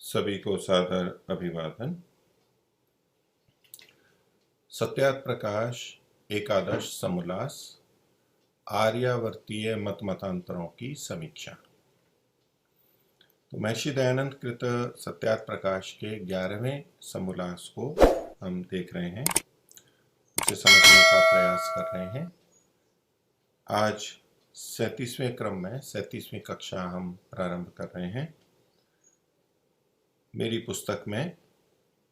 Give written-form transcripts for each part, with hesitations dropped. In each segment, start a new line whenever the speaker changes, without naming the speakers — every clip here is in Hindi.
सभी को सादर अभिवादन। सत्यात प्रकाश एकादश समुल्लास आर्यावर्तीय मत मतांतरों की समीक्षा। तो महर्षि दयानंद कृत सत्यात प्रकाश के 11वें समुल्लास को हम देख रहे हैं, उसे समझने का प्रयास कर रहे हैं। आज 37वें क्रम में 37वीं कक्षा हम प्रारंभ कर रहे हैं। मेरी पुस्तक में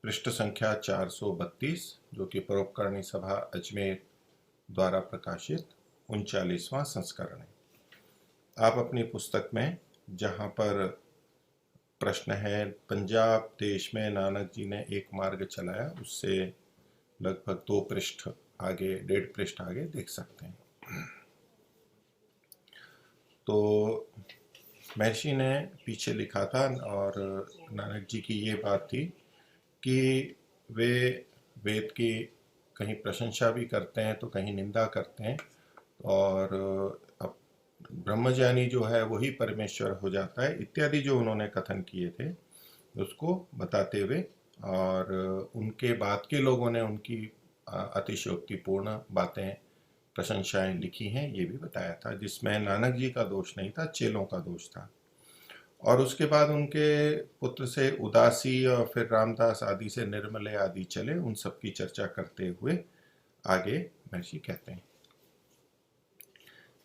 पृष्ठ संख्या 432, जो कि परोपकारिणी सभा अजमेर द्वारा प्रकाशित 39वां संस्करण है। आप अपनी पुस्तक में जहाँ पर प्रश्न है पंजाब देश में नानक जी ने एक मार्ग चलाया, उससे लगभग 2 पृष्ठ आगे, 1.5 पृष्ठ आगे देख सकते हैं। तो महर्षि ने पीछे लिखा था और नानक जी की ये बात थी कि वे वेद की कहीं प्रशंसा भी करते हैं तो कहीं निंदा करते हैं, और अब ब्रह्मज्ञानी जो है वही परमेश्वर हो जाता है इत्यादि जो उन्होंने कथन किए थे उसको बताते हुए, और उनके बाद के लोगों ने उनकी अतिशयोक्तिपूर्ण बातें, प्रशंसाएं लिखी हैं, ये भी बताया था, जिसमें नानक जी का दोष नहीं था, चेलों का दोष था। और उसके बाद उनके पुत्र से उदासी और फिर रामदास आदि से निर्मले आदि चले, उन सब की चर्चा करते हुए आगे महर्षि कहते हैं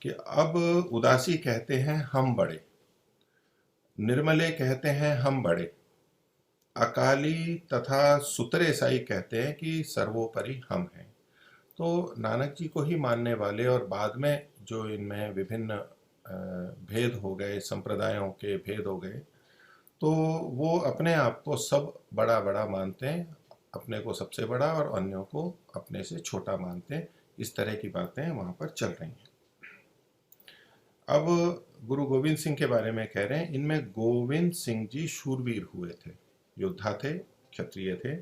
कि अब उदासी कहते हैं हम बड़े, निर्मले कहते हैं हम बड़े, अकाली तथा सुतरे साई कहते हैं कि सर्वोपरि हम हैं। तो नानक जी को ही मानने वाले और बाद में जो इनमें विभिन्न भेद हो गए, संप्रदायों के भेद हो गए, तो वो अपने आप को सब बड़ा बड़ा मानते हैं, अपने को सबसे बड़ा और अन्यों को अपने से छोटा मानते हैं। इस तरह की बातें वहाँ पर चल रही हैं। अब गुरु गोविंद सिंह के बारे में कह रहे हैं, इनमें गोविंद सिंह जी शूरवीर हुए थे, योद्धा थे, क्षत्रिय थे,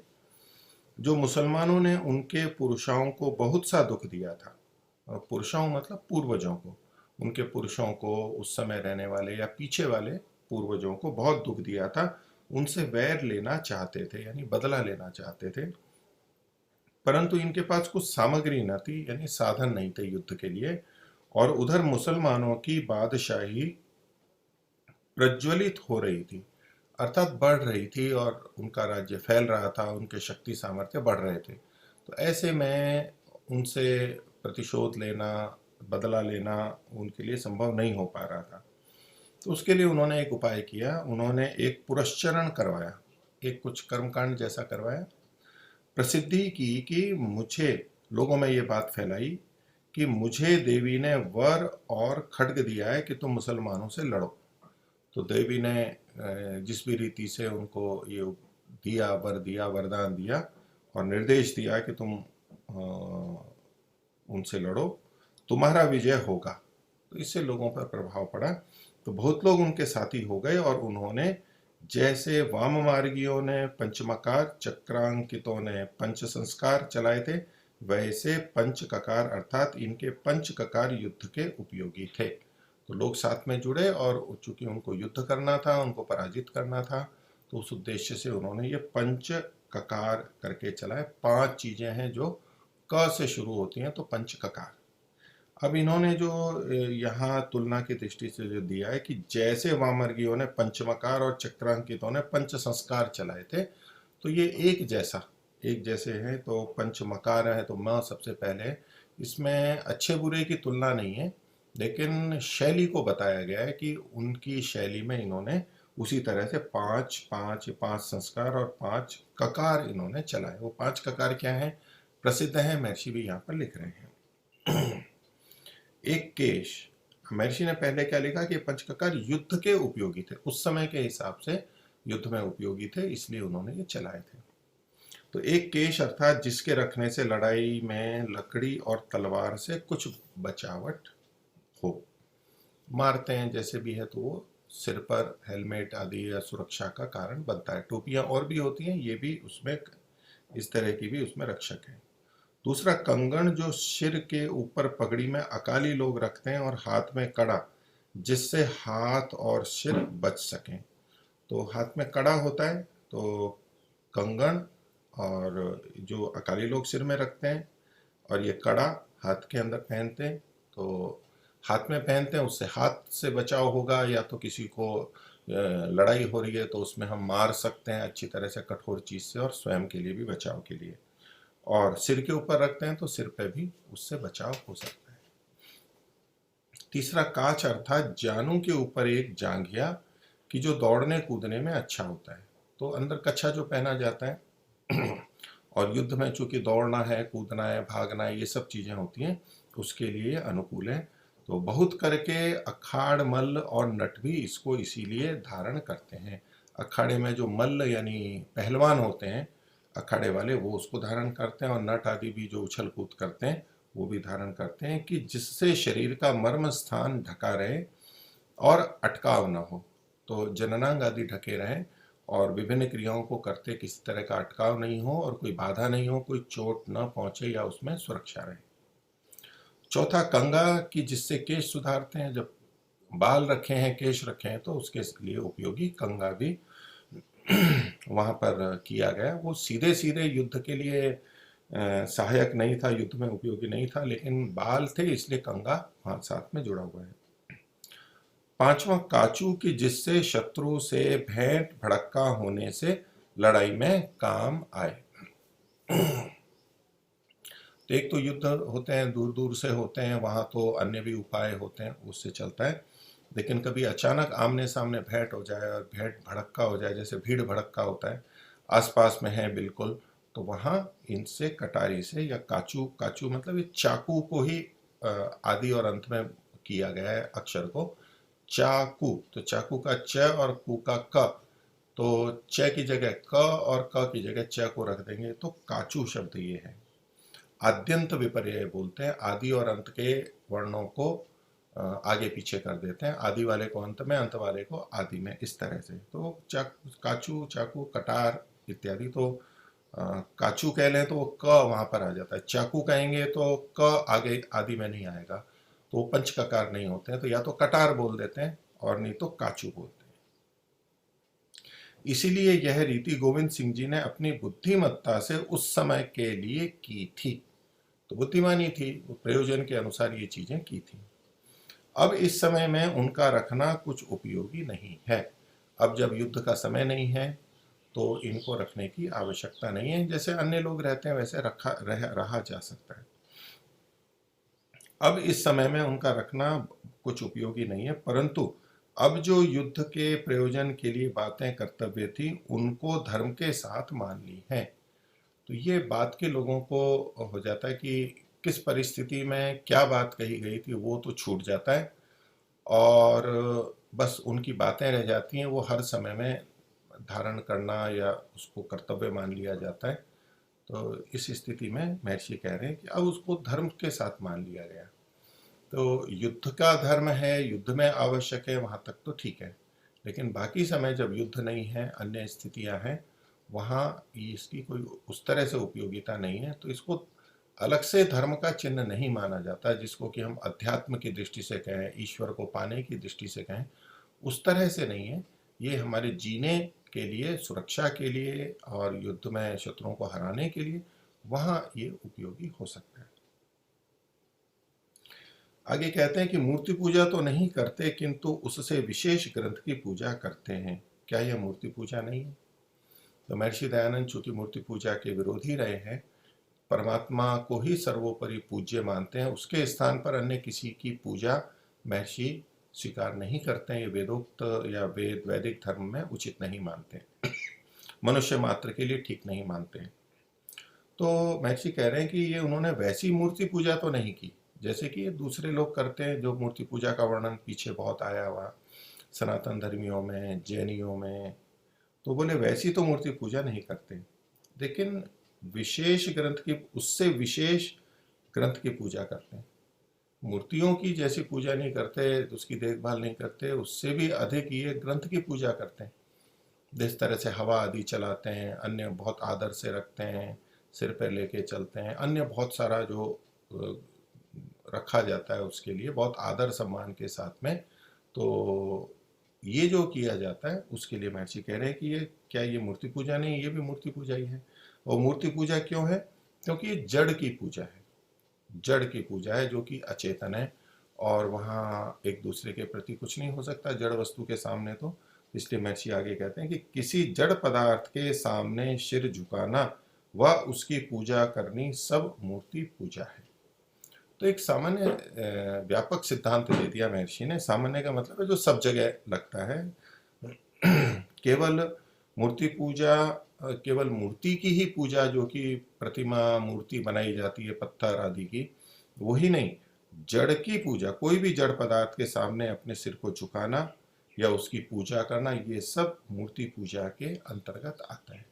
जो मुसलमानों ने उनके पुरुषों को बहुत सा दुख दिया था। और पुरुषों मतलब पूर्वजों को, उनके पुरुषों को, उस समय रहने वाले या पीछे वाले पूर्वजों को बहुत दुख दिया था, उनसे वैर लेना चाहते थे, यानी बदला लेना चाहते थे, परंतु इनके पास कुछ सामग्री न थी, यानी साधन नहीं थे युद्ध के लिए। और उधर मुसलमानों की बादशाही प्रज्वलित हो रही थी, अर्थात बढ़ रही थी, और उनका राज्य फैल रहा था, उनके शक्ति सामर्थ्य बढ़ रहे थे। तो ऐसे में उनसे प्रतिशोध लेना, बदला लेना उनके लिए संभव नहीं हो पा रहा था। तो उसके लिए उन्होंने एक उपाय किया, उन्होंने एक पुरस्चरण करवाया, एक कुछ कर्मकांड जैसा करवाया, प्रसिद्धि की कि मुझे, लोगों में ये बात फैलाई कि मुझे देवी ने वर और खड्ग दिया है कि तुम मुसलमानों से लड़ो। तो देवी ने जिस भी रीति से उनको ये दिया, वर दिया, वरदान दिया और निर्देश दिया कि तुम उनसे लड़ो, तुम्हारा विजय होगा। तो इससे लोगों पर प्रभाव पड़ा, तो बहुत लोग उनके साथी हो गए, और उन्होंने जैसे वाम मार्गियों ने पंचमकार, चक्रांकितों ने पंच संस्कार चलाए थे, वैसे पंच ककार अर्थात इनके पंच ककार युद्ध के उपयोगी थे। तो लोग साथ में जुड़े, और चूंकि उनको युद्ध करना था, उनको पराजित करना था, तो उस उद्देश्य से उन्होंने ये पंच ककार करके चलाए। 5 चीजें हैं जो क से शुरू होती हैं, तो पंच ककार। अब इन्होंने जो यहाँ तुलना की दृष्टि से जो दिया है कि जैसे वामर्गियों ने पंचमकार और चक्रांकितों ने पंच संस्कार चलाए थे, तो ये एक जैसे हैं। तो पंचमकार है तो म सबसे पहले, इसमें अच्छे बुरे की तुलना नहीं है, लेकिन शैली को बताया गया है कि उनकी शैली में इन्होंने उसी तरह से 5 संस्कार और 5 ककार इन्होंने चलाए। वो 5 ककार क्या है, प्रसिद्ध है, महर्षि भी यहाँ पर लिख रहे हैं। एक केश, महर्षि ने पहले क्या लिखा कि पंचककार युद्ध के उपयोगी थे, उस समय के हिसाब से युद्ध में उपयोगी थे, इसलिए उन्होंने ये चलाए थे। तो एक केश अर्थात जिसके रखने से लड़ाई में लकड़ी और तलवार से कुछ बचावट हो, मारते हैं जैसे भी है तो वो सिर पर हेलमेट आदि या सुरक्षा का कारण बनता है। टोपियां और भी होती हैं, ये भी उसमें इस तरह की भी उसमें रक्षक है। दूसरा कंगन, जो सिर के ऊपर पगड़ी में अकाली लोग रखते हैं, और हाथ में कड़ा, जिससे हाथ और सिर बच सकें। तो हाथ में कड़ा होता है, तो कंगन और जो अकाली लोग सिर में रखते हैं, और ये कड़ा हाथ के अंदर पहनते हैं। तो हाथ में पहनते हैं, उससे हाथ से बचाव होगा, या तो किसी को लड़ाई हो रही है तो उसमें हम मार सकते हैं अच्छी तरह से कठोर चीज से, और स्वयं के लिए भी बचाव के लिए। और सिर के ऊपर रखते हैं तो सिर पे भी उससे बचाव हो सकता है। तीसरा काच अर्थात जानू के ऊपर एक जांघिया कि जो दौड़ने कूदने में अच्छा होता है। तो अंदर कच्छा जो पहना जाता है और युद्ध में चूंकि दौड़ना है, कूदना है, भागना है, ये सब चीजें होती हैं, उसके लिए अनुकूल है। तो बहुत करके अखाड़ मल्ल और नट भी इसको इसीलिए धारण करते हैं। अखाड़े में जो मल्ल यानी पहलवान होते हैं अखाड़े वाले, वो उसको धारण करते हैं, और नट आदि भी जो उछल कूद करते हैं वो भी धारण करते हैं, कि जिससे शरीर का मर्म स्थान ढका रहे और अटकाव न हो। तो जननांग आदि ढके रहें और विभिन्न क्रियाओं को करते किसी तरह का अटकाव नहीं हो, और कोई बाधा नहीं हो, कोई चोट न पहुंचे, या उसमें सुरक्षा रहे। चौथा कंगा कि जिससे केश सुधारते हैं। जब बाल रखे हैं, केश रखे हैं, तो उसके लिए उपयोगी कंगा भी वहां पर किया गया। वो सीधे सीधे युद्ध के लिए सहायक नहीं था, युद्ध में उपयोगी नहीं था, लेकिन बाल थे इसलिए कंगा वहां साथ में जुड़ा हुआ है। पांचवा काचू कि जिससे शत्रु से भेंट भड़क्का होने से लड़ाई में काम आए। तो एक तो युद्ध होते हैं, दूर दूर से होते हैं, वहां तो अन्य भी उपाय होते हैं, उससे चलता है। लेकिन कभी अचानक आमने सामने भेंट हो जाए और भेंट भड़क्का हो जाए, जैसे भीड़ भड़क्का होता है, आसपास में है बिल्कुल, तो वहां इनसे कटारी से, या काचू, काचू मतलब ये चाकू को ही आदि और अंत में किया गया है अक्षर को, चाकू। तो चाकू का च और कू का क, तो च की जगह क और क की जगह च को रख देंगे, तो काचू शब्द ये है। आद्यंत विपर्यय बोलते हैं, आदि और अंत के वर्णों को आगे पीछे कर देते हैं, आदि वाले को अंत में, अंत वाले को आदि में, इस तरह से। तो काचू, चाकू, कटार इत्यादि। तो काचू कह लें तो वो क वहां पर आ जाता है, चाकू कहेंगे तो क आगे आदि में नहीं आएगा, तो वो पंचककार नहीं होते हैं, तो या तो कटार बोल देते हैं और नहीं तो काचू बोलते हैं। इसीलिए यह रीति गोविंद सिंह जी ने अपनी बुद्धिमत्ता से उस समय के लिए की थी। तो बुद्धिमानी थी, वो प्रयोजन के अनुसार ये चीजें की थी। अब इस समय में उनका रखना कुछ उपयोगी नहीं है। अब जब युद्ध का समय नहीं है तो इनको रखने की आवश्यकता नहीं है, जैसे अन्य लोग रहते हैं वैसे रहा जा सकता है। अब इस समय में उनका रखना कुछ उपयोगी नहीं है, परंतु अब जो युद्ध के प्रयोजन के लिए बातें कर्तव्य थी उनको धर्म के साथ मान ली है। तो ये बात के लोगों को हो जाता है कि किस परिस्थिति में क्या बात कही गई थी वो तो छूट जाता है, और बस उनकी बातें रह जाती हैं, वो हर समय में धारण करना या उसको कर्तव्य मान लिया जाता है। तो इस स्थिति में महर्षि कह रहे हैं कि अब उसको धर्म के साथ मान लिया गया। तो युद्ध का धर्म है, युद्ध में आवश्यक है, वहां तक तो ठीक है, लेकिन बाकी समय जब युद्ध नहीं है, अन्य स्थितियां हैं, वहां इसकी कोई उस तरह से उपयोगिता नहीं है। तो इसको अलग से धर्म का चिन्ह नहीं माना जाता, जिसको कि हम अध्यात्म की दृष्टि से कहें, ईश्वर को पाने की दृष्टि से कहें, उस तरह से नहीं है। ये हमारे जीने के लिए, सुरक्षा के लिए और युद्ध में शत्रुओं को हराने के लिए वहां ये उपयोगी हो सकता है। आगे कहते हैं कि मूर्ति पूजा तो नहीं करते, किंतु उससे विशेष ग्रंथ की पूजा करते हैं। क्या यह मूर्ति पूजा नहीं है? तो महर्षि दयानंद चूंकि मूर्ति पूजा के विरोधी रहे हैं, परमात्मा को ही सर्वोपरि पूज्य मानते हैं, उसके स्थान पर अन्य किसी की पूजा महर्षि स्वीकार नहीं करते हैं। ये वेदोक्त या वैदिक धर्म में उचित नहीं मानते, मनुष्य मात्र के लिए ठीक नहीं मानते हैं। तो महर्षि कह रहे हैं कि ये उन्होंने वैसी मूर्ति पूजा तो नहीं की जैसे कि दूसरे लोग करते हैं, जो मूर्ति पूजा का वर्णन पीछे बहुत आया हुआ सनातन धर्मियों में, जैनियों में। तो बोले वैसी तो मूर्ति पूजा नहीं करते, लेकिन विशेष ग्रंथ की, उससे विशेष ग्रंथ की पूजा करते हैं। मूर्तियों की जैसी पूजा नहीं करते, उसकी देखभाल नहीं करते, उससे भी अधिक ये ग्रंथ की पूजा करते हैं। जिस तरह से हवा आदि चलाते हैं, अन्य बहुत आदर से रखते हैं, सिर पर लेके चलते हैं, अन्य बहुत सारा जो रखा जाता है उसके लिए बहुत आदर सम्मान के साथ में। तो ये जो किया जाता है उसके लिए महर्षि कह रहे हैं कि ये क्या ये मूर्ति पूजा नहीं, ये भी मूर्ति पूजा ही है। और मूर्ति पूजा क्यों है? क्योंकि ये जड़ की पूजा है, जड़ की पूजा है जो कि अचेतन है, और वहाँ एक दूसरे के प्रति कुछ नहीं हो सकता जड़ वस्तु के सामने। तो इसलिए महर्षि आगे कहते हैं कि किसी जड़ पदार्थ के सामने सिर झुकाना व उसकी पूजा करनी सब मूर्ति पूजा है। तो एक सामान्य व्यापक सिद्धांत दे दिया महर्षि ने। सामान्य का मतलब है जो सब जगह लगता है। केवल मूर्ति पूजा, केवल मूर्ति की ही पूजा, जो कि प्रतिमा मूर्ति बनाई जाती है पत्थर आदि की, वही नहीं, जड़ की पूजा, कोई भी जड़ पदार्थ के सामने अपने सिर को झुकाना या उसकी पूजा करना, ये सब मूर्ति पूजा के अंतर्गत आता है।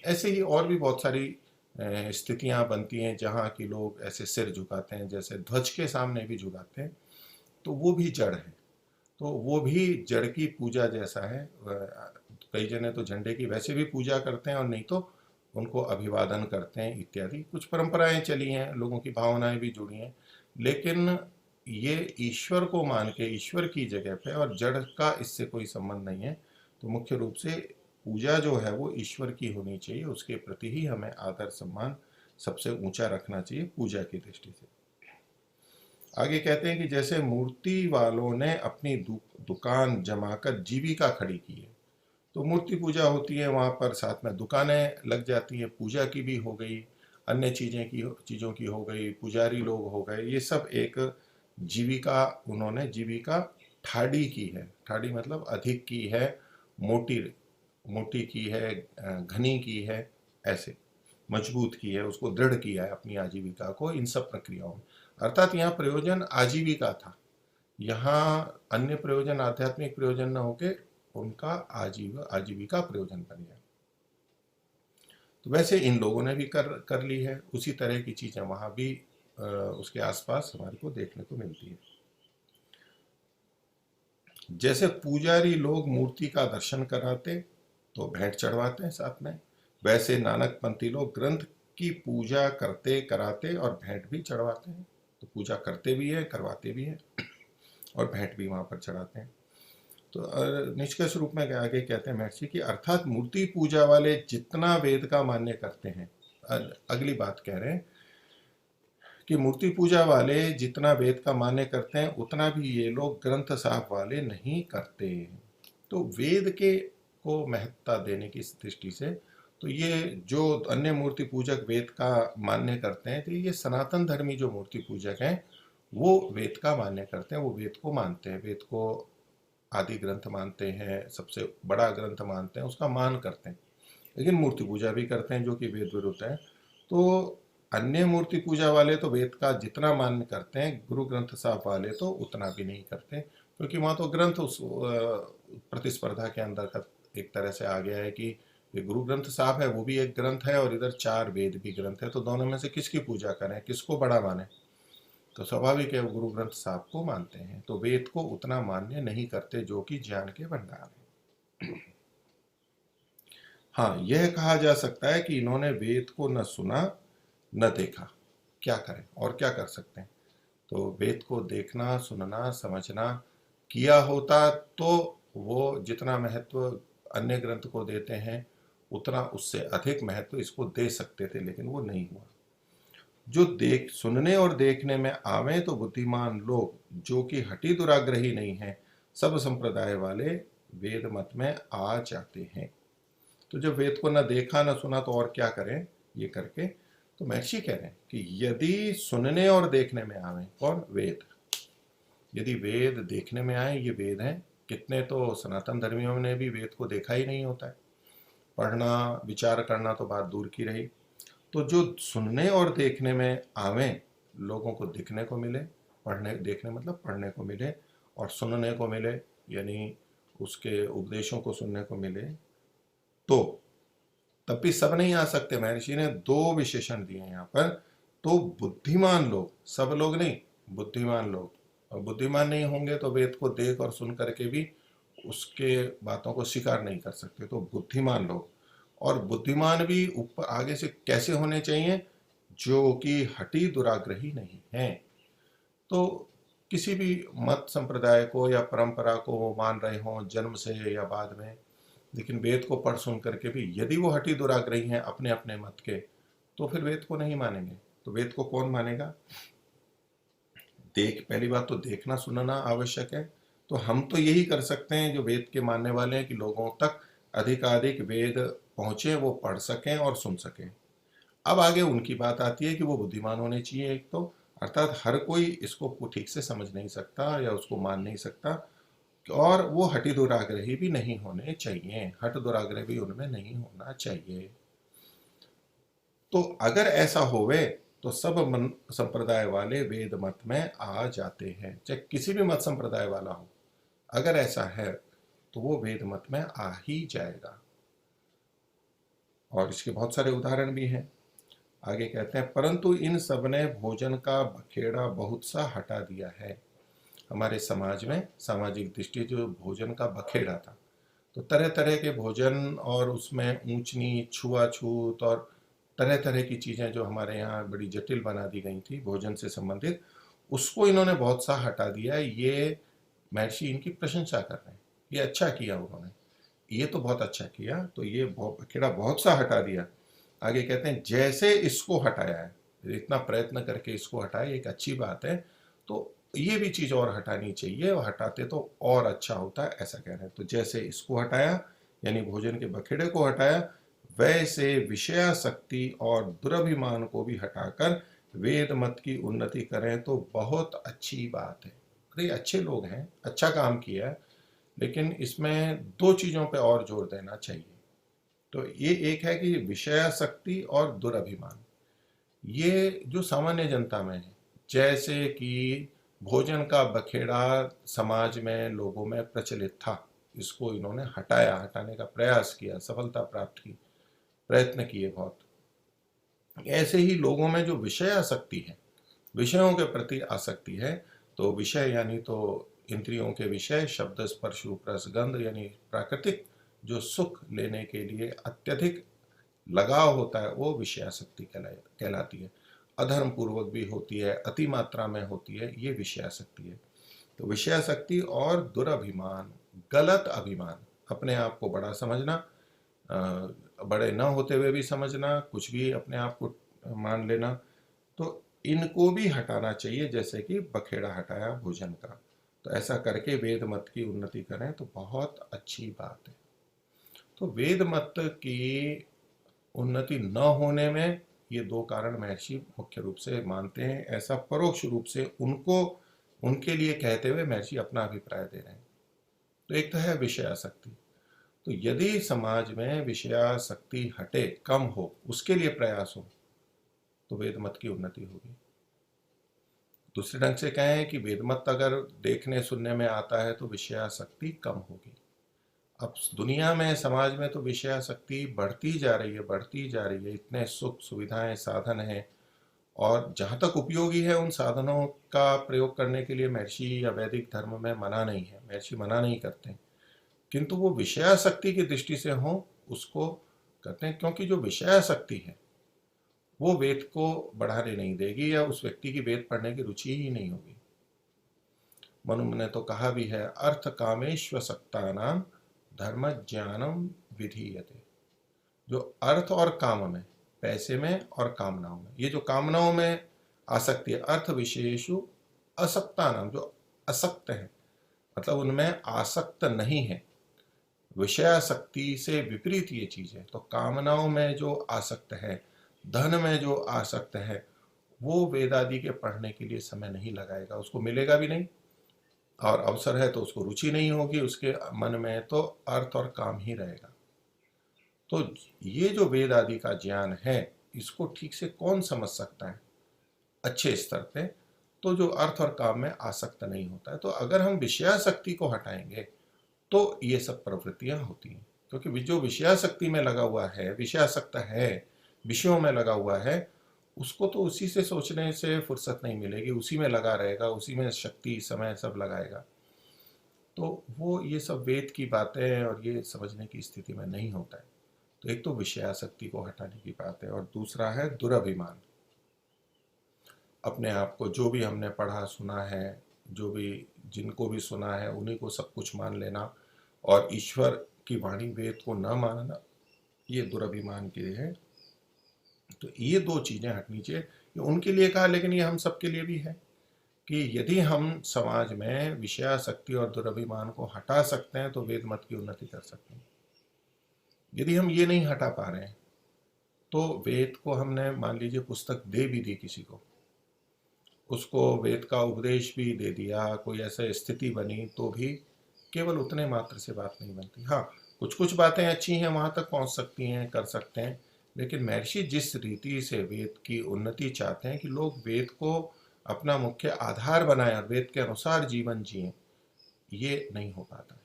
ऐसे ही और भी बहुत सारी स्थितियां बनती हैं जहाँ की लोग ऐसे सिर झुकाते हैं, जैसे ध्वज के सामने भी झुकाते हैं, तो वो भी जड़ है, तो वो भी जड़ की पूजा जैसा है। कई जने तो झंडे की वैसे भी पूजा करते हैं और नहीं तो उनको अभिवादन करते हैं इत्यादि। कुछ परंपराएं चली हैं, लोगों की भावनाएं भी जुड़ी हैं, लेकिन ये ईश्वर को मान के, ईश्वर की जगह पे, और जड़ का इससे कोई संबंध नहीं है। तो मुख्य रूप से पूजा जो है वो ईश्वर की होनी चाहिए, उसके प्रति ही हमें आदर सम्मान सबसे ऊंचा रखना चाहिए पूजा की दृष्टि से। आगे कहते हैं कि जैसे मूर्ति वालों ने अपनी दुकान जमाकर जीविका खड़ी की है, तो मूर्ति पूजा होती है, वहाँ पर साथ में दुकानें लग जाती है, पूजा की भी हो गई, अन्य चीज़ों की हो गई, पुजारी लोग हो गए, ये सब एक जीविका, उन्होंने जीविका ठाड़ी की है। ठाड़ी मतलब अधिक की है, मोटी मोटी की है, घनी की है, ऐसे मजबूत की है, उसको दृढ़ किया है अपनी आजीविका को इन सब प्रक्रियाओं में। अर्थात यहाँ प्रयोजन आजीविका था, यहाँ अन्य प्रयोजन, आध्यात्मिक प्रयोजन न होके उनका आजीविका प्रयोजन बन गया। तो वैसे इन लोगों ने भी कर ली है, उसी तरह की चीजें वहां भी उसके आसपास हमारे को देखने को मिलती है। जैसे पुजारी लोग मूर्ति का दर्शन कराते तो भेंट चढ़वाते हैं साथ में, वैसे नानक पंथी लोग ग्रंथ की पूजा करते कराते और भेंट भी चढ़वाते हैं। तो पूजा करते भी है, करवाते भी हैं, और भेंट भी वहां पर चढ़ाते हैं। तो निष्कर्ष रूप में आगे कहते हैं महर्षि कि अर्थात मूर्ति पूजा वाले जितना वेद का मान्य करते हैं, अगली बात कह रहे हैं कि मूर्ति पूजा वाले जितना वेद का मान्य करते हैं उतना भी ये लोग ग्रंथ साहब वाले नहीं करते। तो वेद के को महत्ता देने की दृष्टि से, तो ये जो अन्य मूर्ति पूजक वेद का मान्य करते हैं, तो ये सनातन धर्मी जो मूर्ति पूजक हैं वो वेद का मान्य करते हैं, वो वेद को मानते हैं, वेद को आदि ग्रंथ मानते हैं, सबसे बड़ा ग्रंथ मानते हैं, उसका मान करते हैं, लेकिन मूर्ति पूजा भी करते हैं जो कि वेद विरुद्ध है। तो अन्य मूर्ति पूजा वाले तो वेद का जितना मान्य करते हैं, गुरु ग्रंथ साहब वाले तो उतना भी नहीं करते, क्योंकि वहाँ तो ग्रंथ उस प्रतिस्पर्धा के अंदर का एक तरह से आ गया है कि ये गुरु ग्रंथ साहब है, वो भी एक ग्रंथ है, और इधर 4 वेद भी ग्रंथ है, तो दोनों में से किसकी पूजा करें, किसको बड़ा माने? तो स्वाभाविक है वो गुरु ग्रंथ साहब को मानते हैं, तो वेद को उतना मान्य नहीं करते जो कि ज्ञान के भंडार है। हाँ, यह कहा जा सकता है कि इन्होंने वेद को न सुना न देखा, क्या करें और क्या कर सकते हैं? तो वेद को देखना, सुनना, समझना किया होता तो वो जितना महत्व अन्य ग्रंथ को देते हैं उतना उससे अधिक महत्व इसको दे सकते थे, लेकिन वो नहीं हुआ। जो सुनने और देखने में आवे तो बुद्धिमान लोग, जो कि हठी दुराग्रही नहीं है, सब संप्रदाय वाले वेद मत में आ जाते हैं। तो जब वेद को न देखा न सुना तो और क्या करें ये करके? तो महर्षि कह रहे हैं कि यदि सुनने और देखने में आवे, कौन? वेद। यदि वेद देखने में आए, ये वेद हैं, कितने तो सनातन धर्मियों ने भी वेद को देखा ही नहीं होता है, पढ़ना विचार करना तो बात दूर की रही। तो जो सुनने और देखने में आवे, लोगों को दिखने को मिले, पढ़ने, देखने मतलब पढ़ने को मिले, और सुनने को मिले यानी उसके उपदेशों को सुनने को मिले, तो तब भी सब नहीं आ सकते। महर्षि ने 2 विशेषण दिए यहाँ पर। तो बुद्धिमान लोग, सब लोग नहीं, बुद्धिमान लोग, और बुद्धिमान नहीं होंगे तो वेद को देख और सुन करके भी उसके बातों को स्वीकार नहीं कर सकते। तो बुद्धिमान लोग, और बुद्धिमान भी ऊपर आगे से कैसे होने चाहिए? जो कि हठी दुराग्रही नहीं है। तो किसी भी मत संप्रदाय को या परंपरा को वो मान रहे हों जन्म से या बाद में, लेकिन वेद को पढ़ सुन करके भी यदि वो हठी दुराग्रही हैं अपने अपने मत के, तो फिर वेद को नहीं मानेंगे। तो वेद को कौन मानेगा? पहली बात तो देखना सुनना आवश्यक है। तो हम तो यही कर सकते हैं जो वेद के मानने वाले हैं कि लोगों तक अधिकाधिक वेद पहुंचे, वो पढ़ सकें और सुन सकें। अब आगे उनकी बात आती है कि वो बुद्धिमान होने चाहिए एक तो, अर्थात हर कोई इसको ठीक से समझ नहीं सकता या उसको मान नहीं सकता, और वो हठी दुराग्रही भी नहीं होने चाहिए, हठ दुराग्रह भी उनमें नहीं होना चाहिए। तो अगर ऐसा होवे तो सब संप्रदाय वाले वेद मत में आ जाते हैं, चाहे किसी भी मत संप्रदाय वाला हो। अगर ऐसा है तो वो वेद मत में आ ही जाएगा। और इसके बहुत सारे उदाहरण भी हैं। आगे कहते हैं, परंतु इन सब ने भोजन का बखेड़ा बहुत सा हटा दिया है। हमारे समाज में सामाजिक दृष्टि जो भोजन का बखेड़ा था, तो तरह तरह के भोजन और उसमें ऊंच नीच छुआछूत और तरह तरह की चीज़ें जो हमारे यहाँ बड़ी जटिल बना दी गई थी भोजन से संबंधित, उसको इन्होंने बहुत सा हटा दिया। ये महर्षि इनकी प्रशंसा कर रहे हैं, ये अच्छा किया उन्होंने, ये तो बहुत अच्छा किया। तो ये बखेड़ा बहुत सा हटा दिया। आगे कहते हैं, जैसे इसको हटाया है, इतना प्रयत्न करके इसको हटाया, एक अच्छी बात है, तो ये भी चीज़ और हटानी चाहिए, और हटाते तो और अच्छा होता है, ऐसा कह रहे हैं। तो जैसे इसको हटाया यानी भोजन के बखेड़े को हटाया, वैसे विषयासक्ति और दुरभिमान को भी हटाकर वेद मत की उन्नति करें तो बहुत अच्छी बात है। अरे अच्छे लोग हैं, अच्छा काम किया है, लेकिन इसमें दो चीज़ों पे और जोर देना चाहिए। तो ये एक है कि विषयासक्ति और दुरभिमान, ये जो सामान्य जनता में है, जैसे कि भोजन का बखेड़ा समाज में लोगों में प्रचलित था, इसको इन्होंने हटाया, हटाने का प्रयास किया, सफलता प्राप्त की, प्रयत्न किए बहुत। ऐसे ही लोगों में जो विषय आसक्ति है, विषयों के प्रति आसक्ति है, तो विषय यानी तो इंद्रियों के विषय, शब्द स्पर्श रूप रस गंध, यानी प्राकृतिक जो सुख लेने के लिए अत्यधिक लगाव होता है, वो विषयासक्ति कहलाती है। अधर्म पूर्वक भी होती है, अति मात्रा में होती है, ये विषयासक्ति है। तो विषयासक्ति और दुरभिमान, गलत अभिमान, अपने आप को बड़ा समझना, बड़े न होते हुए भी समझना, कुछ भी अपने आप को मान लेना, तो इनको भी हटाना चाहिए, जैसे कि बखेड़ा हटाया भोजन का। तो ऐसा करके वेद मत की उन्नति करें तो बहुत अच्छी बात है। तो वेद मत की उन्नति न होने में ये दो कारण महर्षि मुख्य रूप से मानते हैं। ऐसा परोक्ष रूप से उनको, उनके लिए कहते हुए महर्षि अपना अभिप्राय दे रहे हैं। तो एक तो है विषयासक्ति। तो यदि समाज में विषयासक्ति हटे, कम हो, उसके लिए प्रयास हो, तो वेद मत की उन्नति होगी। दूसरे ढंग से कहें कि वेद मत अगर देखने सुनने में आता है तो विषयासक्ति कम होगी। अब दुनिया में, समाज में तो विषयासक्ति बढ़ती जा रही है, बढ़ती जा रही है। इतने सुख सुविधाएं साधन हैं, और जहाँ तक उपयोगी है उन साधनों का प्रयोग करने के लिए महर्षि या वैदिक धर्म में मना नहीं है, महर्षि मना नहीं करते, किंतु वो विषयासक्ति की दृष्टि से हो उसको करते हैं, क्योंकि जो विषयासक्ति है वो वेद को बढ़ाने नहीं देगी, या उस व्यक्ति की वेद पढ़ने की रुचि ही नहीं होगी। मनु ने तो कहा भी है, अर्थ कामेश्व सक्तानाम धर्म ज्ञानम विधीयते। जो अर्थ और काम में, पैसे में और कामनाओं में, ये जो कामनाओं में आसक्ति है, अर्थ विशेषु असक्ता नाम, जो असक्त है, मतलब उनमें आसक्त नहीं है, विषयासक्ति से विपरीत ये चीज है। तो कामनाओं में जो आसक्त है, धन में जो आसक्त है, वो वेदादि के पढ़ने के लिए समय नहीं लगाएगा, उसको मिलेगा भी नहीं, और अवसर है तो उसको रुचि नहीं होगी, उसके मन में तो अर्थ और काम ही रहेगा। तो ये जो वेद आदि का ज्ञान है, इसको ठीक से कौन समझ सकता है अच्छे स्तर पे? तो जो अर्थ और काम में आसक्त नहीं होता है। तो अगर हम विषयासक्ति को हटाएंगे तो ये सब प्रवृत्तियां होती हैं, क्योंकि जो विषयासक्ति में लगा हुआ है, विषयासक्त है, विषयों में लगा हुआ है, उसको तो उसी से सोचने से फुर्सत नहीं मिलेगी, उसी में लगा रहेगा, उसी में शक्ति समय सब लगाएगा। तो वो ये सब वेद की बातें और ये समझने की स्थिति में नहीं होता है। तो एक तो विषयासक्ति को हटाने की बात है, और दूसरा है दुरभिमान। अपने आप को, जो भी हमने पढ़ा सुना है, जो भी जिनको भी सुना है उन्हीं को सब कुछ मान लेना और ईश्वर की वाणी वेद को न मानना, ये दुराभिमान के है। तो ये दो चीजें हटनी चाहिए। ये उनके लिए कहा, लेकिन ये हम सबके लिए भी है कि यदि हम समाज में विषयासक्ति और दुराभिमान को हटा सकते हैं तो वेद मत की उन्नति कर सकते हैं। यदि हम ये नहीं हटा पा रहे हैं तो वेद को हमने मान लीजिए पुस्तक दे भी दी किसी को, उसको वेद का उपदेश भी दे दिया, कोई ऐसा स्थिति बनी, तो भी केवल उतने मात्र से बात नहीं बनती। हाँ, कुछ कुछ बातें अच्छी हैं, वहां तक पहुंच सकती हैं, कर सकते हैं, लेकिन महर्षि जिस रीति से वेद की उन्नति चाहते हैं कि लोग वेद को अपना मुख्य आधार बनाएं और वेद के अनुसार जीवन जिएं, ये नहीं हो पाता।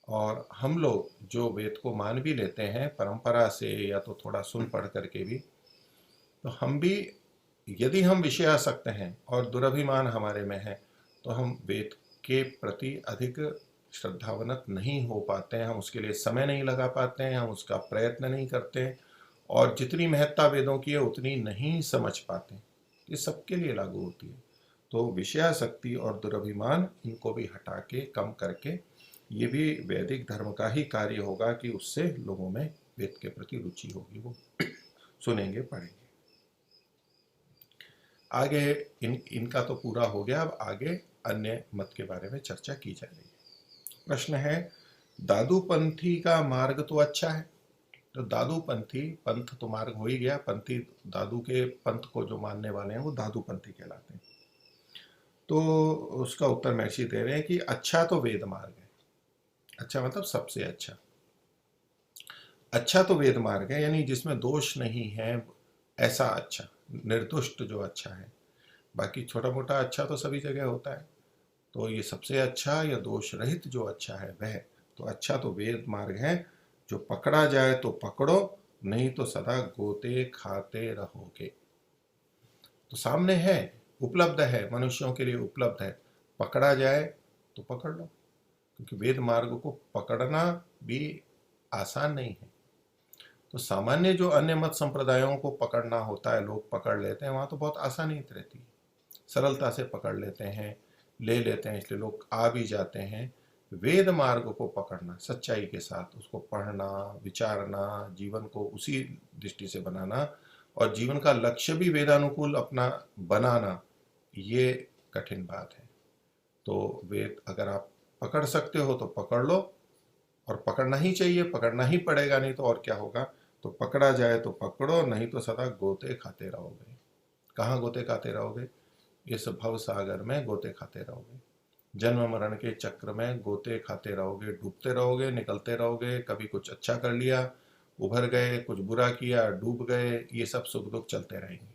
और हम लोग जो वेद को मान भी लेते हैं परंपरा से या तो थोड़ा सुन पढ़ करके भी, तो हम भी यदि हम विषयासक्त हैं और दुराभिमान हमारे में है तो हम वेद के प्रति अधिक श्रद्धावनत नहीं हो पाते हैं, हम उसके लिए समय नहीं लगा पाते हैं, हम उसका प्रयत्न नहीं करते हैं, और जितनी महत्ता वेदों की है उतनी नहीं समझ पाते। ये सबके लिए लागू होती है। तो विषयासक्ति और दुराभिमान इनको भी हटा के कम करके, ये भी वैदिक धर्म का ही कार्य होगा कि उससे लोगों में वेद के प्रति रुचि होगी, वो सुनेंगे पढ़ेंगे। आगे इनका तो पूरा हो गया, अब आगे अन्य मत के बारे में चर्चा की जा रही है। प्रश्न है, दादूपंथी का मार्ग तो अच्छा है। तो दादूपंथी, पंथ तो मार्ग हो ही गया, पंथी दादू के पंथ को जो मानने वाले हैं वो दादूपंथी कहलाते हैं। तो उसका उत्तर महर्षि दे रहे हैं कि अच्छा तो वेद मार्ग है। अच्छा मतलब सबसे अच्छा। अच्छा तो वेद मार्ग है, यानी जिसमें दोष नहीं है, ऐसा अच्छा, निर्दुष्ट जो अच्छा है। बाकी छोटा मोटा अच्छा तो सभी जगह होता है, तो ये सबसे अच्छा या दोष रहित जो अच्छा है वह। तो अच्छा तो वेद मार्ग है, जो पकड़ा जाए तो पकड़ो, नहीं तो सदा गोते खाते रहोगे। तो सामने है, उपलब्ध है, मनुष्यों के लिए उपलब्ध है, पकड़ा जाए तो पकड़ लो, क्योंकि वेद मार्ग को पकड़ना भी आसान नहीं है। तो सामान्य जो अन्य मत संप्रदायों को पकड़ना होता है, लोग पकड़ लेते हैं, वहां तो बहुत आसानी रहती है, सरलता से पकड़ लेते हैं, ले लेते हैं, इसलिए लोग आ भी जाते हैं। वेद मार्ग को पकड़ना, सच्चाई के साथ उसको पढ़ना, विचारना, जीवन को उसी दृष्टि से बनाना और जीवन का लक्ष्य भी वेदानुकूल अपना बनाना, ये कठिन बात है। तो वेद अगर आप पकड़ सकते हो तो पकड़ लो, और पकड़ना ही चाहिए, पकड़ना ही पड़ेगा, नहीं तो और क्या होगा। तो पकड़ा जाए तो पकड़ो, नहीं तो सदा गोते खाते रहोगे। कहाँ गोते खाते रहोगे? इस भव सागर में गोते खाते रहोगे, जन्म मरण के चक्र में गोते खाते रहोगे, डूबते रहोगे, निकलते रहोगे। कभी कुछ अच्छा कर लिया, उभर गए, कुछ बुरा किया, डूब गए, ये सब सुख दुख चलते रहेंगे।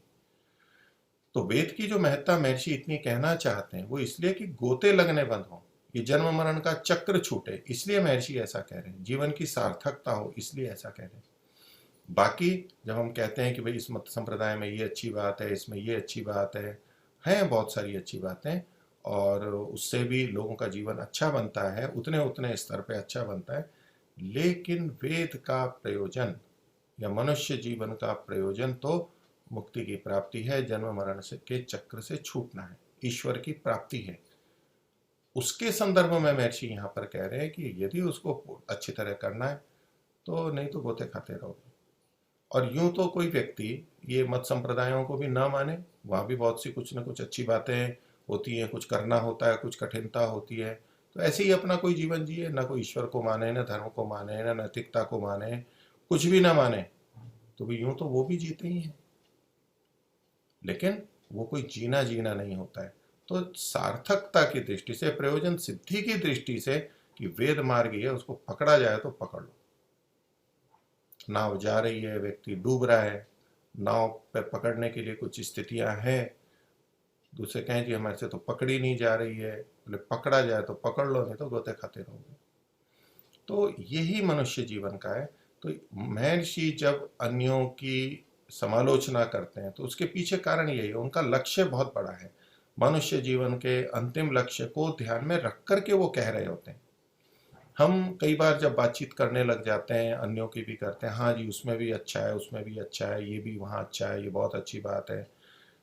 तो वेद की जो महत्ता महर्षि इतनी कहना चाहते हैं वो इसलिए कि गोते लगने बंद हो, ये जन्म मरण का चक्र छूटे, इसलिए महर्षि ऐसा कह रहे हैं, जीवन की सार्थकता हो, इसलिए ऐसा कह रहे हैं। बाकी जब हम कहते हैं कि भाई इस मत संप्रदाय में ये अच्छी बात है, इसमें ये अच्छी बात है बहुत सारी अच्छी बातें, और उससे भी लोगों का जीवन अच्छा बनता है, उतने उतने स्तर पे अच्छा बनता है, लेकिन वेद का प्रयोजन या मनुष्य जीवन का प्रयोजन तो मुक्ति की प्राप्ति है, जन्म मरण से के चक्र से छूटना है, ईश्वर की प्राप्ति है। उसके संदर्भ में महर्षि यहाँ पर कह रहे हैं कि यदि उसको अच्छी तरह करना है तो नहीं तो गोते खाते रहोगे। और यूं तो कोई व्यक्ति ये मत संप्रदायों को भी ना माने, वहाँ भी बहुत सी कुछ न कुछ अच्छी बातें होती हैं, कुछ करना होता है, कुछ कठिनता होती है, तो ऐसे ही अपना कोई जीवन जिए, ना कोई ईश्वर को माने, ना धर्म को माने, ना नैतिकता को माने, कुछ भी ना माने, तो भी यूं तो वो भी जीते ही हैं, लेकिन वो कोई जीना जीना नहीं होता है। तो सार्थकता की दृष्टि से, प्रयोजन सिद्धि की दृष्टि से कि वेद मार्ग है, उसको पकड़ा जाए तो पकड़ लो। नाव जा रही है, व्यक्ति डूब रहा है, नाव पर पकड़ने के लिए कुछ स्थितियां हैं, दूसरे कहें कि हमारे से तो पकड़ी नहीं जा रही है, बोले पकड़ा जाए तो पकड़ लो, नहीं तो गोते खाते रहोगे। तो यही मनुष्य जीवन का है। तो महर्षि जब अन्यों की समालोचना करते हैं तो उसके पीछे कारण यही है, उनका लक्ष्य बहुत बड़ा है, मनुष्य जीवन के अंतिम लक्ष्य को ध्यान में रख करके वो कह रहे होते हैं। हम कई बार जब बातचीत करने लग जाते हैं, अन्यों की भी करते हैं, हाँ जी उसमें भी अच्छा है, उसमें भी अच्छा है, ये भी वहाँ अच्छा है, ये बहुत अच्छी बात है,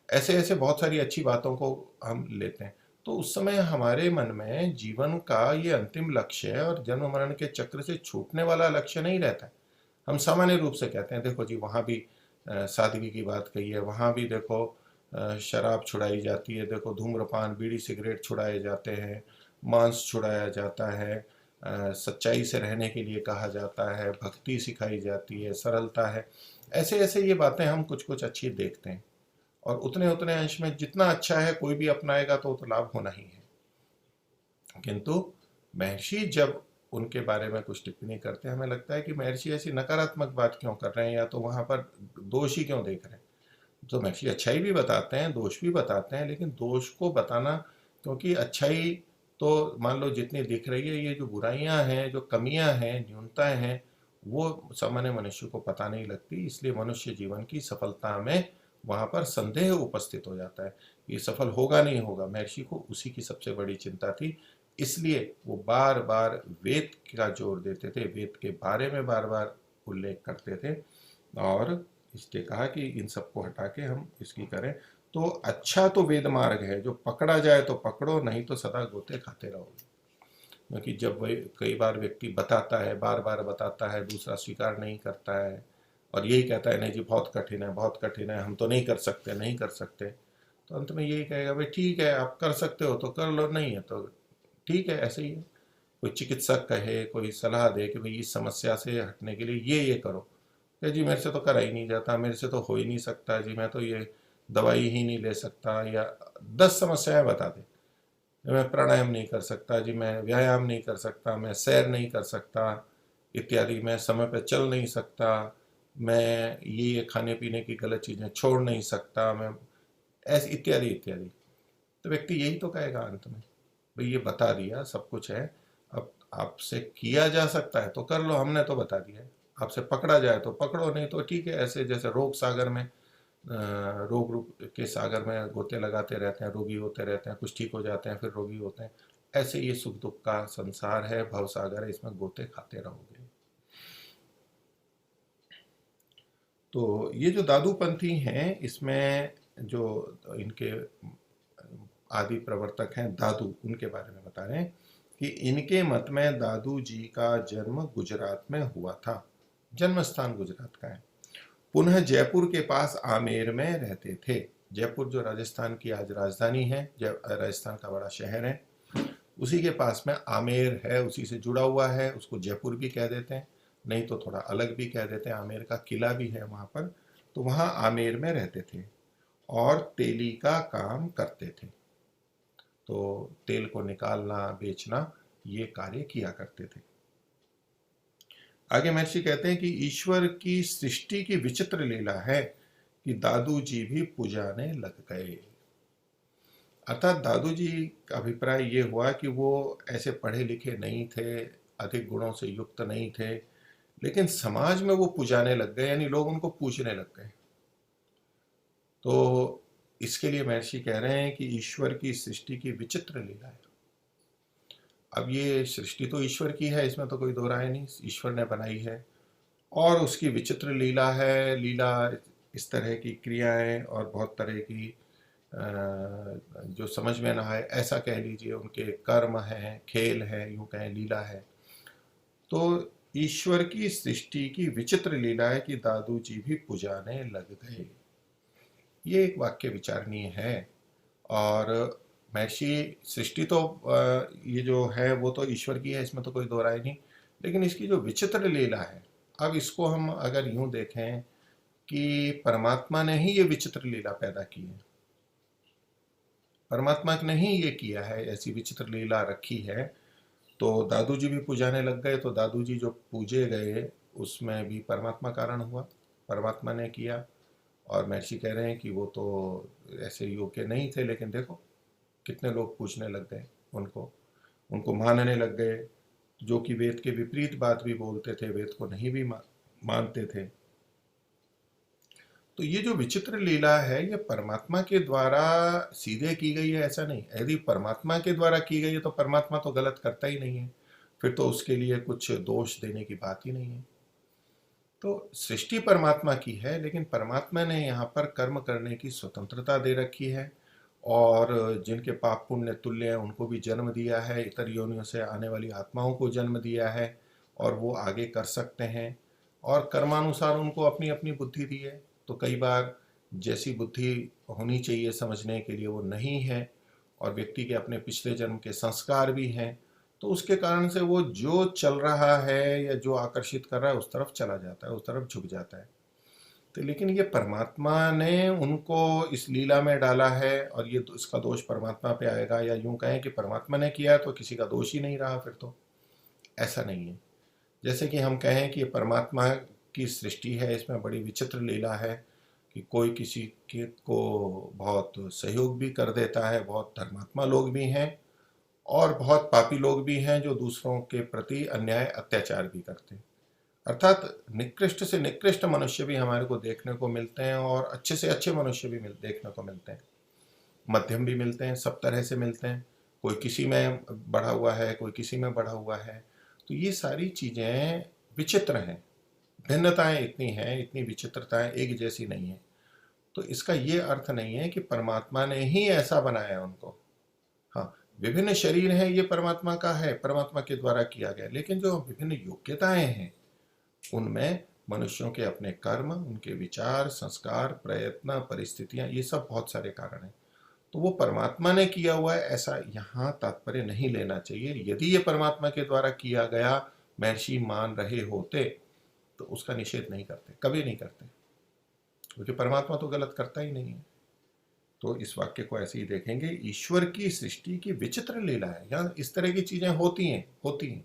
ऐसे ऐसे बहुत सारी अच्छी बातों को हम लेते हैं। तो उस समय हमारे मन में जीवन का ये अंतिम लक्ष्य है और जन्म मरण के चक्र से छूटने वाला लक्ष्य नहीं रहता है। हम सामान्य रूप से कहते हैं देखो जी वहाँ भी सादगी की बात कही है, वहाँ भी देखो शराब छुड़ाई जाती है, देखो धूम्रपान बीड़ी सिगरेट छुड़ाए जाते हैं, मांस छुड़ाया जाता है, सच्चाई से रहने के लिए कहा जाता है, भक्ति सिखाई जाती है, सरलता है। ऐसे ऐसे ये बातें हम कुछ कुछ अच्छी देखते हैं और उतने उतने अंश में जितना अच्छा है कोई भी अपनाएगा तो लाभ होना ही है। किंतु महर्षि जब उनके बारे में कुछ टिप्पणी करते हैं हमें लगता है कि महर्षि ऐसी नकारात्मक बात क्यों कर रहे हैं या तो वहाँ पर दोष ही क्यों देख रहे हैं। तो महर्षि अच्छाई भी बताते हैं दोष भी बताते हैं, लेकिन दोष को बताना, क्योंकि अच्छाई तो मान लो जितनी दिख रही है, ये जो बुराइयां हैं जो कमियां हैं न्यूनताएं हैं वो सामान्य मनुष्य को पता नहीं लगती, इसलिए मनुष्य जीवन की सफलता में वहां पर संदेह उपस्थित हो जाता है। ये सफल होगा नहीं होगा, महर्षि को उसी की सबसे बड़ी चिंता थी, इसलिए वो बार बार वेद का जोर देते थे, वेद के बारे में बार बार उल्लेख करते थे और इसलिए कहा कि इन सबको हटा के हम इसकी करें। तो अच्छा तो वेद मार्ग है, जो पकड़ा जाए तो पकड़ो, नहीं तो सदा गोते खाते रहोगे। क्योंकि जब वही कई बार व्यक्ति बताता है बार बार बताता है, दूसरा स्वीकार नहीं करता है और यही कहता है नहीं जी बहुत कठिन है बहुत कठिन है, हम तो नहीं कर सकते नहीं कर सकते, तो अंत में यही कहेगा भाई ठीक है आप कर सकते हो तो कर लो, नहीं है तो ठीक है ऐसे ही है। कोई चिकित्सक कहे कोई सलाह दे कि भाई इस समस्या से हटने के लिए ये करो, कि जी मेरे से तो करा ही नहीं जाता, मेरे से तो हो ही नहीं सकता जी, मैं तो ये दवाई ही नहीं ले सकता, या 10 समस्याएं बता दे, मैं प्राणायाम नहीं कर सकता जी, मैं व्यायाम नहीं कर सकता, मैं सैर नहीं कर सकता इत्यादि, मैं समय पर चल नहीं सकता, मैं ये खाने पीने की गलत चीज़ें छोड़ नहीं सकता, मैं ऐसे इत्यादि इत्यादि। तो व्यक्ति यही तो कहेगा अंत में, भाई ये बता दिया सब कुछ है, अब आपसे किया जा सकता है तो कर लो, हमने तो बता दिया है, आपसे पकड़ा जाए तो पकड़ो, नहीं तो ठीक है। ऐसे जैसे रोग सागर में रोग रूप के सागर में गोते लगाते रहते हैं, रोगी होते रहते हैं, कुछ ठीक हो जाते हैं फिर रोगी होते हैं, ऐसे ये सुख दुख का संसार है, भव सागर है, इसमें गोते खाते रहोगे। तो ये जो दादूपंथी हैं इसमें जो इनके आदि प्रवर्तक हैं दादू, उनके बारे में बता रहे हैं कि इनके मत में दादू जी का जन्म गुजरात में हुआ था, जन्म स्थान गुजरात का है, पुनः जयपुर के पास आमेर में रहते थे। जयपुर जो राजस्थान की आज राजधानी है, राजस्थान का बड़ा शहर है, उसी के पास में आमेर है, उसी से जुड़ा हुआ है, उसको जयपुर भी कह देते हैं, नहीं तो थोड़ा अलग भी कह देते हैं, आमेर का किला भी है वहाँ पर। तो वहाँ आमेर में रहते थे और तेली का काम करते थे, तो तेल को निकालना बेचना ये कार्य किया करते थे। आगे महर्षि कहते हैं कि ईश्वर की सृष्टि की विचित्र लीला है कि दादू जी भी पुजाने लग गए। अर्थात दादू जी का अभिप्राय ये हुआ कि वो ऐसे पढ़े लिखे नहीं थे, अधिक गुणों से युक्त नहीं थे, लेकिन समाज में वो पुजाने लग गए, यानी लोग उनको पूजने लग गए। तो इसके लिए महर्षि कह रहे हैं कि ईश्वर की सृष्टि की विचित्र लीला है। अब ये सृष्टि तो ईश्वर की है, इसमें तो कोई दो राय नहीं, ईश्वर ने बनाई है, और उसकी विचित्र लीला है। लीला इस तरह की क्रियाएं और बहुत तरह की जो समझ में ना आए ऐसा कह लीजिए, उनके कर्म हैं, खेल है, यूं कहें लीला है। तो ईश्वर की सृष्टि की विचित्र लीला है कि दादू जी भी पुजाने लग गए। ये एक वाक्य विचारणीय है। और महर्षि सृष्टि तो ये जो है वो तो ईश्वर की है, इसमें तो कोई दो राय नहीं, लेकिन इसकी जो विचित्र लीला है, अब इसको हम अगर यूं देखें कि परमात्मा ने ही ये विचित्र लीला पैदा की है, परमात्मा ने ही ये किया है, ऐसी विचित्र लीला रखी है, तो दादू जी भी पुजाने लग गए। तो दादू जी जो पूजे गए उसमें भी परमात्मा कारण हुआ, परमात्मा ने किया। और महर्षि कह रहे हैं कि वो तो ऐसे योग्य नहीं थे, लेकिन देखो कितने लोग पूछने लग गए उनको, उनको मानने लग गए, जो कि वेद के विपरीत बात भी बोलते थे, वेद को नहीं भी मानते थे। तो ये जो विचित्र लीला है ये परमात्मा के द्वारा सीधे की गई है ऐसा नहीं, यदि परमात्मा के द्वारा की गई है तो परमात्मा तो गलत करता ही नहीं है, फिर तो उसके लिए कुछ दोष देने की बात ही नहीं है। तो सृष्टि परमात्मा की है, लेकिन परमात्मा ने यहाँ पर कर्म करने की स्वतंत्रता दे रखी है और जिनके पाप पुण्य तुल्य हैं उनको भी जन्म दिया है, इतर योनियों से आने वाली आत्माओं को जन्म दिया है और वो आगे कर सकते हैं, और कर्मानुसार उनको अपनी अपनी बुद्धि दी है। तो कई बार जैसी बुद्धि होनी चाहिए समझने के लिए वो नहीं है, और व्यक्ति के अपने पिछले जन्म के संस्कार भी हैं, तो उसके कारण से वो जो चल रहा है या जो आकर्षित कर रहा है उस तरफ चला जाता है, उस तरफ झुक जाता है। तो लेकिन ये परमात्मा ने उनको इस लीला में डाला है, और ये इसका दोष परमात्मा पे आएगा, या यूं कहें कि परमात्मा ने किया तो किसी का दोष ही नहीं रहा फिर तो। ऐसा नहीं है। जैसे कि हम कहें कि ये परमात्मा की सृष्टि है, इसमें बड़ी विचित्र लीला है कि कोई किसी के को बहुत सहयोग भी कर देता है, बहुत धर्मात्मा लोग भी हैं और बहुत पापी लोग भी हैं जो दूसरों के प्रति अन्याय अत्याचार भी करते हैं। अर्थात निकृष्ट से निकृष्ट मनुष्य भी हमारे को देखने को मिलते हैं, और अच्छे से अच्छे मनुष्य भी देखने को मिलते हैं, मध्यम भी मिलते हैं, सब तरह से मिलते हैं। कोई किसी में बढ़ा हुआ है, कोई किसी में बढ़ा हुआ है। तो ये सारी चीज़ें विचित्र हैं, भिन्नताएं इतनी हैं, इतनी विचित्रताएं एक जैसी नहीं है। तो इसका ये अर्थ नहीं है कि परमात्मा ने ही ऐसा बनाया उनको। हाँ, विभिन्न शरीर हैं, ये परमात्मा का है, परमात्मा के द्वारा किया गया, लेकिन जो विभिन्न योग्यताएं हैं उनमें मनुष्यों के अपने कर्म, उनके विचार, संस्कार, प्रयत्न, परिस्थितियां, ये सब बहुत सारे कारण हैं। तो वो परमात्मा ने किया हुआ है ऐसा यहाँ तात्पर्य नहीं लेना चाहिए। यदि ये परमात्मा के द्वारा किया गया महर्षि मान रहे होते तो उसका निषेध नहीं करते, कभी नहीं करते, क्योंकि परमात्मा तो गलत करता ही नहीं है। तो इस वाक्य को ऐसे ही देखेंगे, ईश्वर की सृष्टि की विचित्र लीला है। यहाँ इस तरह की चीजें होती हैं।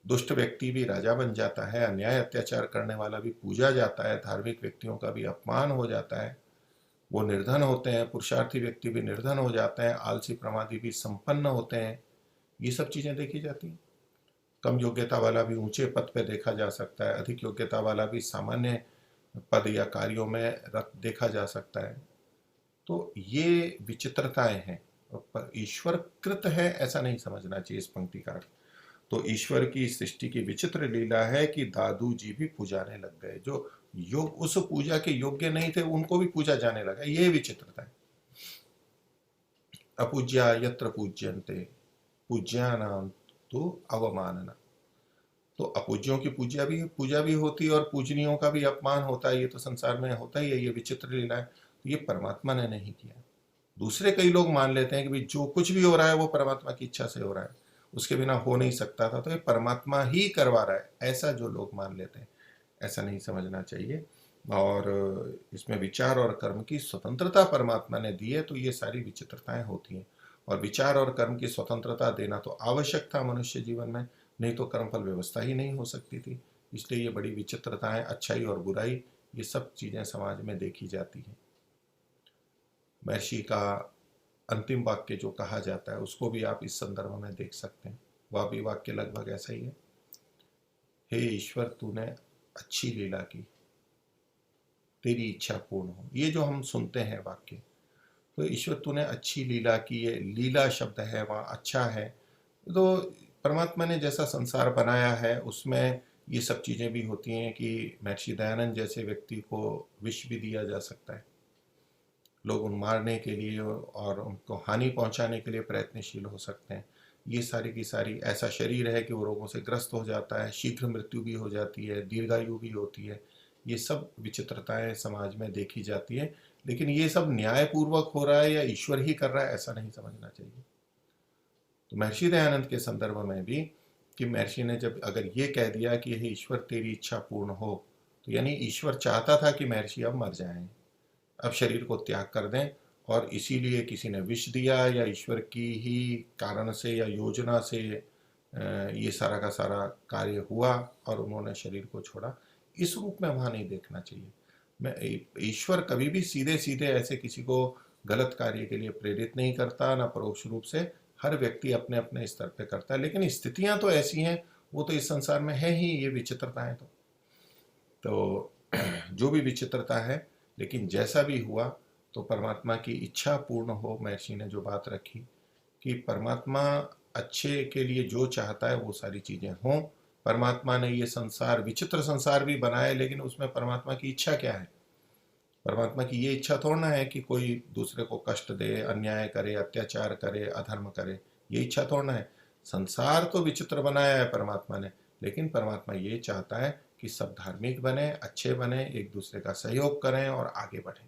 दुष्ट व्यक्ति भी राजा बन जाता है, अन्याय अत्याचार करने वाला भी पूजा जाता है, धार्मिक व्यक्तियों का भी अपमान हो जाता है, वो निर्धन होते हैं, पुरुषार्थी व्यक्ति भी निर्धन हो जाते हैं, आलसी प्रमादी भी संपन्न होते हैं। ये सब चीजें देखी जाती हैं। कम योग्यता वाला भी ऊंचे पद पे देखा जा सकता है, अधिक योग्यता वाला भी सामान्य पद या कार्यों में देखा जा सकता है। तो ये विचित्रताएं हैं, पर ईश्वर कृत है ऐसा नहीं समझना चाहिए इस पंक्ति का अर्थ। तो ईश्वर की सृष्टि की विचित्र लीला है कि दादू जी भी पूजाने लग गए, जो योग उस पूजा के योग्य नहीं थे उनको भी पूजा जाने लगा। ये विचित्रता है। अपूज्या यत्र पूज्यन्ते पूज्यानाम तो अवमानना। तो अपूज्यों की पूजा भी होती है और पूजनीयों का भी अपमान होता है। ये तो संसार में होता ही है, ये विचित्र लीला है। तो ये परमात्मा ने नहीं किया। दूसरे कई लोग मान लेते हैं कि भाई जो कुछ भी हो रहा है वो परमात्मा की इच्छा से हो रहा है, उसके बिना हो नहीं सकता था, तो ये परमात्मा ही करवा रहा है, ऐसा जो लोग मान लेते हैं, ऐसा नहीं समझना चाहिए। और इसमें विचार और कर्म की स्वतंत्रता परमात्मा ने दी है, तो ये सारी विचित्रताएं होती हैं। और विचार और कर्म की स्वतंत्रता देना तो आवश्यक था मनुष्य जीवन में, नहीं तो कर्मफल व्यवस्था ही नहीं हो सकती थी। इसलिए ये बड़ी विचित्रताएं, अच्छाई और बुराई, ये सब चीज़ें समाज में देखी जाती हैं। महर्षि का अंतिम वाक्य जो कहा जाता है उसको भी आप इस संदर्भ में देख सकते हैं। वह भी वाक्य लगभग ऐसा ही है, हे ईश्वर तूने अच्छी लीला की, तेरी इच्छा पूर्ण हो। ये जो हम सुनते हैं वाक्य, तो ईश्वर तूने अच्छी लीला की, ये लीला शब्द है वहाँ अच्छा है। तो परमात्मा ने जैसा संसार बनाया है उसमें ये सब चीज़ें भी होती हैं कि महर्षि दयानंद जैसे व्यक्ति को विष भी दिया जा सकता है। लोग उन मारने के लिए और उनको हानि पहुंचाने के लिए प्रयत्नशील हो सकते हैं। ये सारी की सारी ऐसा शरीर है कि वो रोगों से ग्रस्त हो जाता है, शीघ्र मृत्यु भी हो जाती है, दीर्घायु भी होती है। ये सब विचित्रताएं समाज में देखी जाती है, लेकिन ये सब न्यायपूर्वक हो रहा है या ईश्वर ही कर रहा है ऐसा नहीं समझना चाहिए। तो महर्षि दयानंद के संदर्भ में भी कि महर्षि ने जब अगर ये कह दिया कि हे ईश्वर तेरी इच्छा पूर्ण हो, तो यानी ईश्वर चाहता था कि महर्षि अब मर जाएं, अब शरीर को त्याग कर दें, और इसीलिए किसी ने विष दिया या ईश्वर की ही कारण से या योजना से ये सारा का सारा कार्य हुआ और उन्होंने शरीर को छोड़ा। इस रूप में वहाँ नहीं देखना चाहिए। मैं ईश्वर कभी भी सीधे सीधे ऐसे किसी को गलत कार्य के लिए प्रेरित नहीं करता, ना परोक्ष रूप से। हर व्यक्ति अपने अपने स्तर पे करता है, लेकिन स्थितियां तो ऐसी हैं, वो तो इस संसार में है ही, ये विचित्रताएं तो जो भी विचित्रता है, लेकिन जैसा भी हुआ तो परमात्मा की इच्छा पूर्ण हो। महर्षि ने जो बात रखी कि परमात्मा अच्छे के लिए जो चाहता है वो सारी चीजें हों। परमात्मा ने ये संसार, विचित्र संसार भी बनाया, लेकिन उसमें परमात्मा की इच्छा क्या है? परमात्मा की ये इच्छा थोड़ा ना है कि कोई दूसरे को कष्ट दे, अन्याय करे, अत्याचार करे, अधर्म करे। ये इच्छा थोड़ा ना है। संसार तो विचित्र बनाया है परमात्मा ने, लेकिन परमात्मा ये चाहता है कि सब धार्मिक बने, अच्छे बने, एक दूसरे का सहयोग करें और आगे बढ़ें।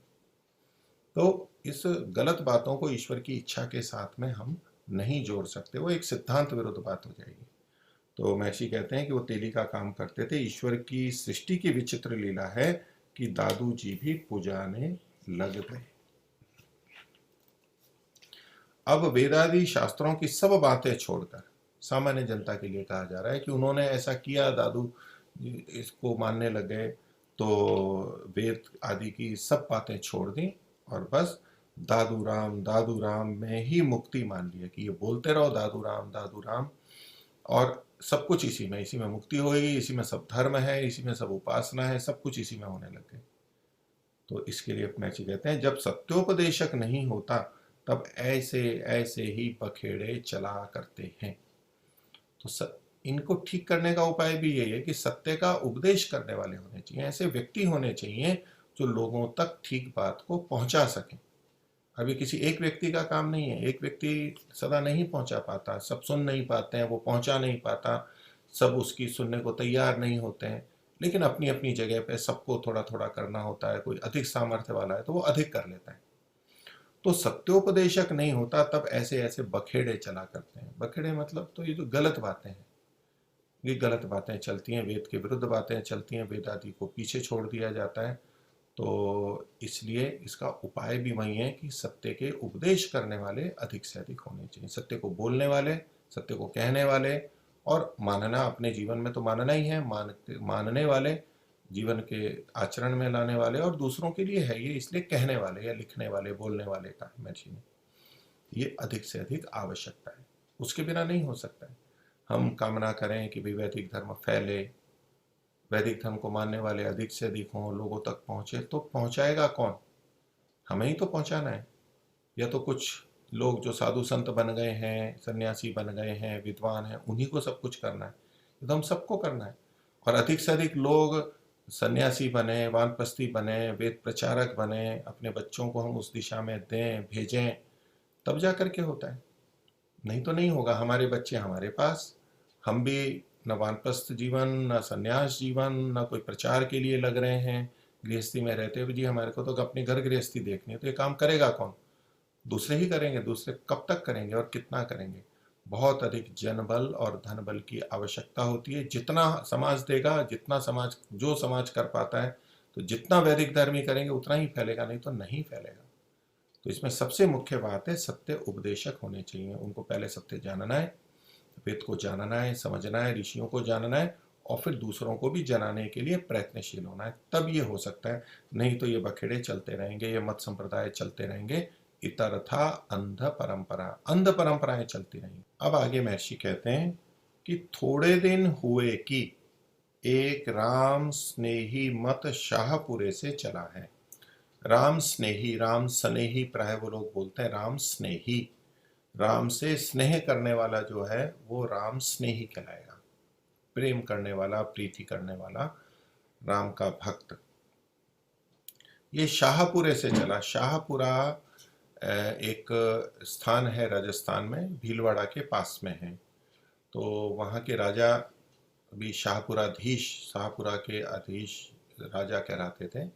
तो इस गलत बातों को ईश्वर की इच्छा के साथ में हम नहीं जोड़ सकते, वो एक सिद्धांत विरुद्ध बात हो जाएगी। तो महर्षि कहते हैं कि वो तेली का काम करते थे। ईश्वर की सृष्टि की विचित्र लीला है कि दादू जी भी पुजाने लग गए। अब वेदादि शास्त्रों की सब बातें छोड़कर सामान्य जनता के लिए कहा जा रहा है कि उन्होंने ऐसा किया, दादू इसको मानने लग गए, तो वेद आदि की सब बातें छोड़ दी और बस दादू राम में ही मुक्ति मान लिया कि ये बोलते रहो दादू राम, और सब कुछ इसी में मुक्ति होगी, इसी में सब धर्म है, इसी में सब उपासना है, सब कुछ इसी में होने लग गए। तो इसके लिए महर्षि कहते हैं, जब सत्योपदेशक नहीं होता तब ऐसे ऐसे ही बखेड़े चला करते हैं। तो इनको ठीक करने का उपाय भी यही है कि सत्य का उपदेश करने वाले होने चाहिए, ऐसे व्यक्ति होने चाहिए जो लोगों तक ठीक बात को पहुंचा सकें। अभी किसी एक व्यक्ति का काम नहीं है, एक व्यक्ति सदा नहीं पहुंचा पाता, सब सुन नहीं पाते हैं, वो पहुंचा नहीं पाता, सब उसकी सुनने को तैयार नहीं होते हैं। लेकिन अपनी अपनी जगह पे सबको थोड़ा थोड़ा करना होता है। कोई अधिक सामर्थ्य वाला है तो वो अधिक कर लेता है। तो सत्योपदेशक नहीं होता तब ऐसे ऐसे बखेड़े चला करते हैं। बखेड़े मतलब तो ये जो गलत बातें हैं, ये गलत बातें चलती हैं, वेद के विरुद्ध बातें चलती हैं, वेद आदि को पीछे छोड़ दिया जाता है। तो इसलिए इसका उपाय भी वही है कि सत्य के उपदेश करने वाले अधिक से अधिक होने चाहिए। सत्य को बोलने वाले, सत्य को कहने वाले, और मानना, अपने जीवन में तो मानना ही है, मानने वाले, जीवन के आचरण में लाने वाले, और दूसरों के लिए है ये, इसलिए कहने वाले या लिखने वाले, बोलने वाले का महर्षि ने ये अधिक से अधिक आवश्यकता है। उसके बिना नहीं हो सकता है। हम कामना करें कि भी वैदिक धर्म फैले, वैदिक धर्म को मानने वाले अधिक से अधिक हों, लोगों तक पहुंचे, तो पहुंचाएगा कौन? हमें ही तो पहुंचाना है। या तो कुछ लोग जो साधु संत बन गए हैं, सन्यासी बन गए हैं, विद्वान हैं, उन्हीं को सब कुछ करना है? ये तो हम सबको करना है। और अधिक से अधिक लोग सन्यासी बने, वानप्रस्थी बने, वेद प्रचारक बने, अपने बच्चों को हम उस दिशा में दें, भेजें, तब जा करके होता है। नहीं तो नहीं होगा। हमारे बच्चे हमारे पास, हम भी न वानप्रस्थ जीवन, न संन्यास जीवन, न कोई प्रचार के लिए लग रहे हैं। गृहस्थी में रहते हुए जी हमारे को तो अपनी घर गृहस्थी देखनी है, तो ये काम करेगा कौन? दूसरे ही करेंगे। दूसरे कब तक करेंगे और कितना करेंगे? बहुत अधिक जनबल और धन बल की आवश्यकता होती है। जितना समाज देगा, जितना समाज, जो समाज कर पाता है, तो जितना वैदिक धर्म ही करेंगे उतना ही फैलेगा, नहीं तो नहीं फैलेगा। तो इसमें सबसे मुख्य बात है, सत्य उपदेशक होने चाहिए। उनको पहले सत्य जानना है, वेद को जानना है, समझना है, ऋषियों को जानना है, और फिर दूसरों को भी जनाने के लिए प्रयत्नशील होना है, तब ये हो सकता है। नहीं तो ये बखेड़े चलते रहेंगे, ये मत संप्रदाय चलते रहेंगे, इतरथा अंध परंपराएं चलती रहेंगी। अब आगे महर्षि कहते हैं कि थोड़े दिन हुए कि एक राम स्नेही मत शाहपुरे से चला है। राम स्नेही, राम स्नेही प्राय वो लोग बोलते हैं, राम स्नेही, राम से स्नेह करने वाला जो है वो राम स्नेही कहलाएगा। प्रेम करने वाला, प्रीति करने वाला, राम का भक्त। ये शाहपुरे से चला। शाहपुरा एक स्थान है राजस्थान में, भीलवाड़ा के पास में है। तो वहाँ के राजा भी शाहपुराधीश, शाहपुरा के अधीश राजा कहलाते थे।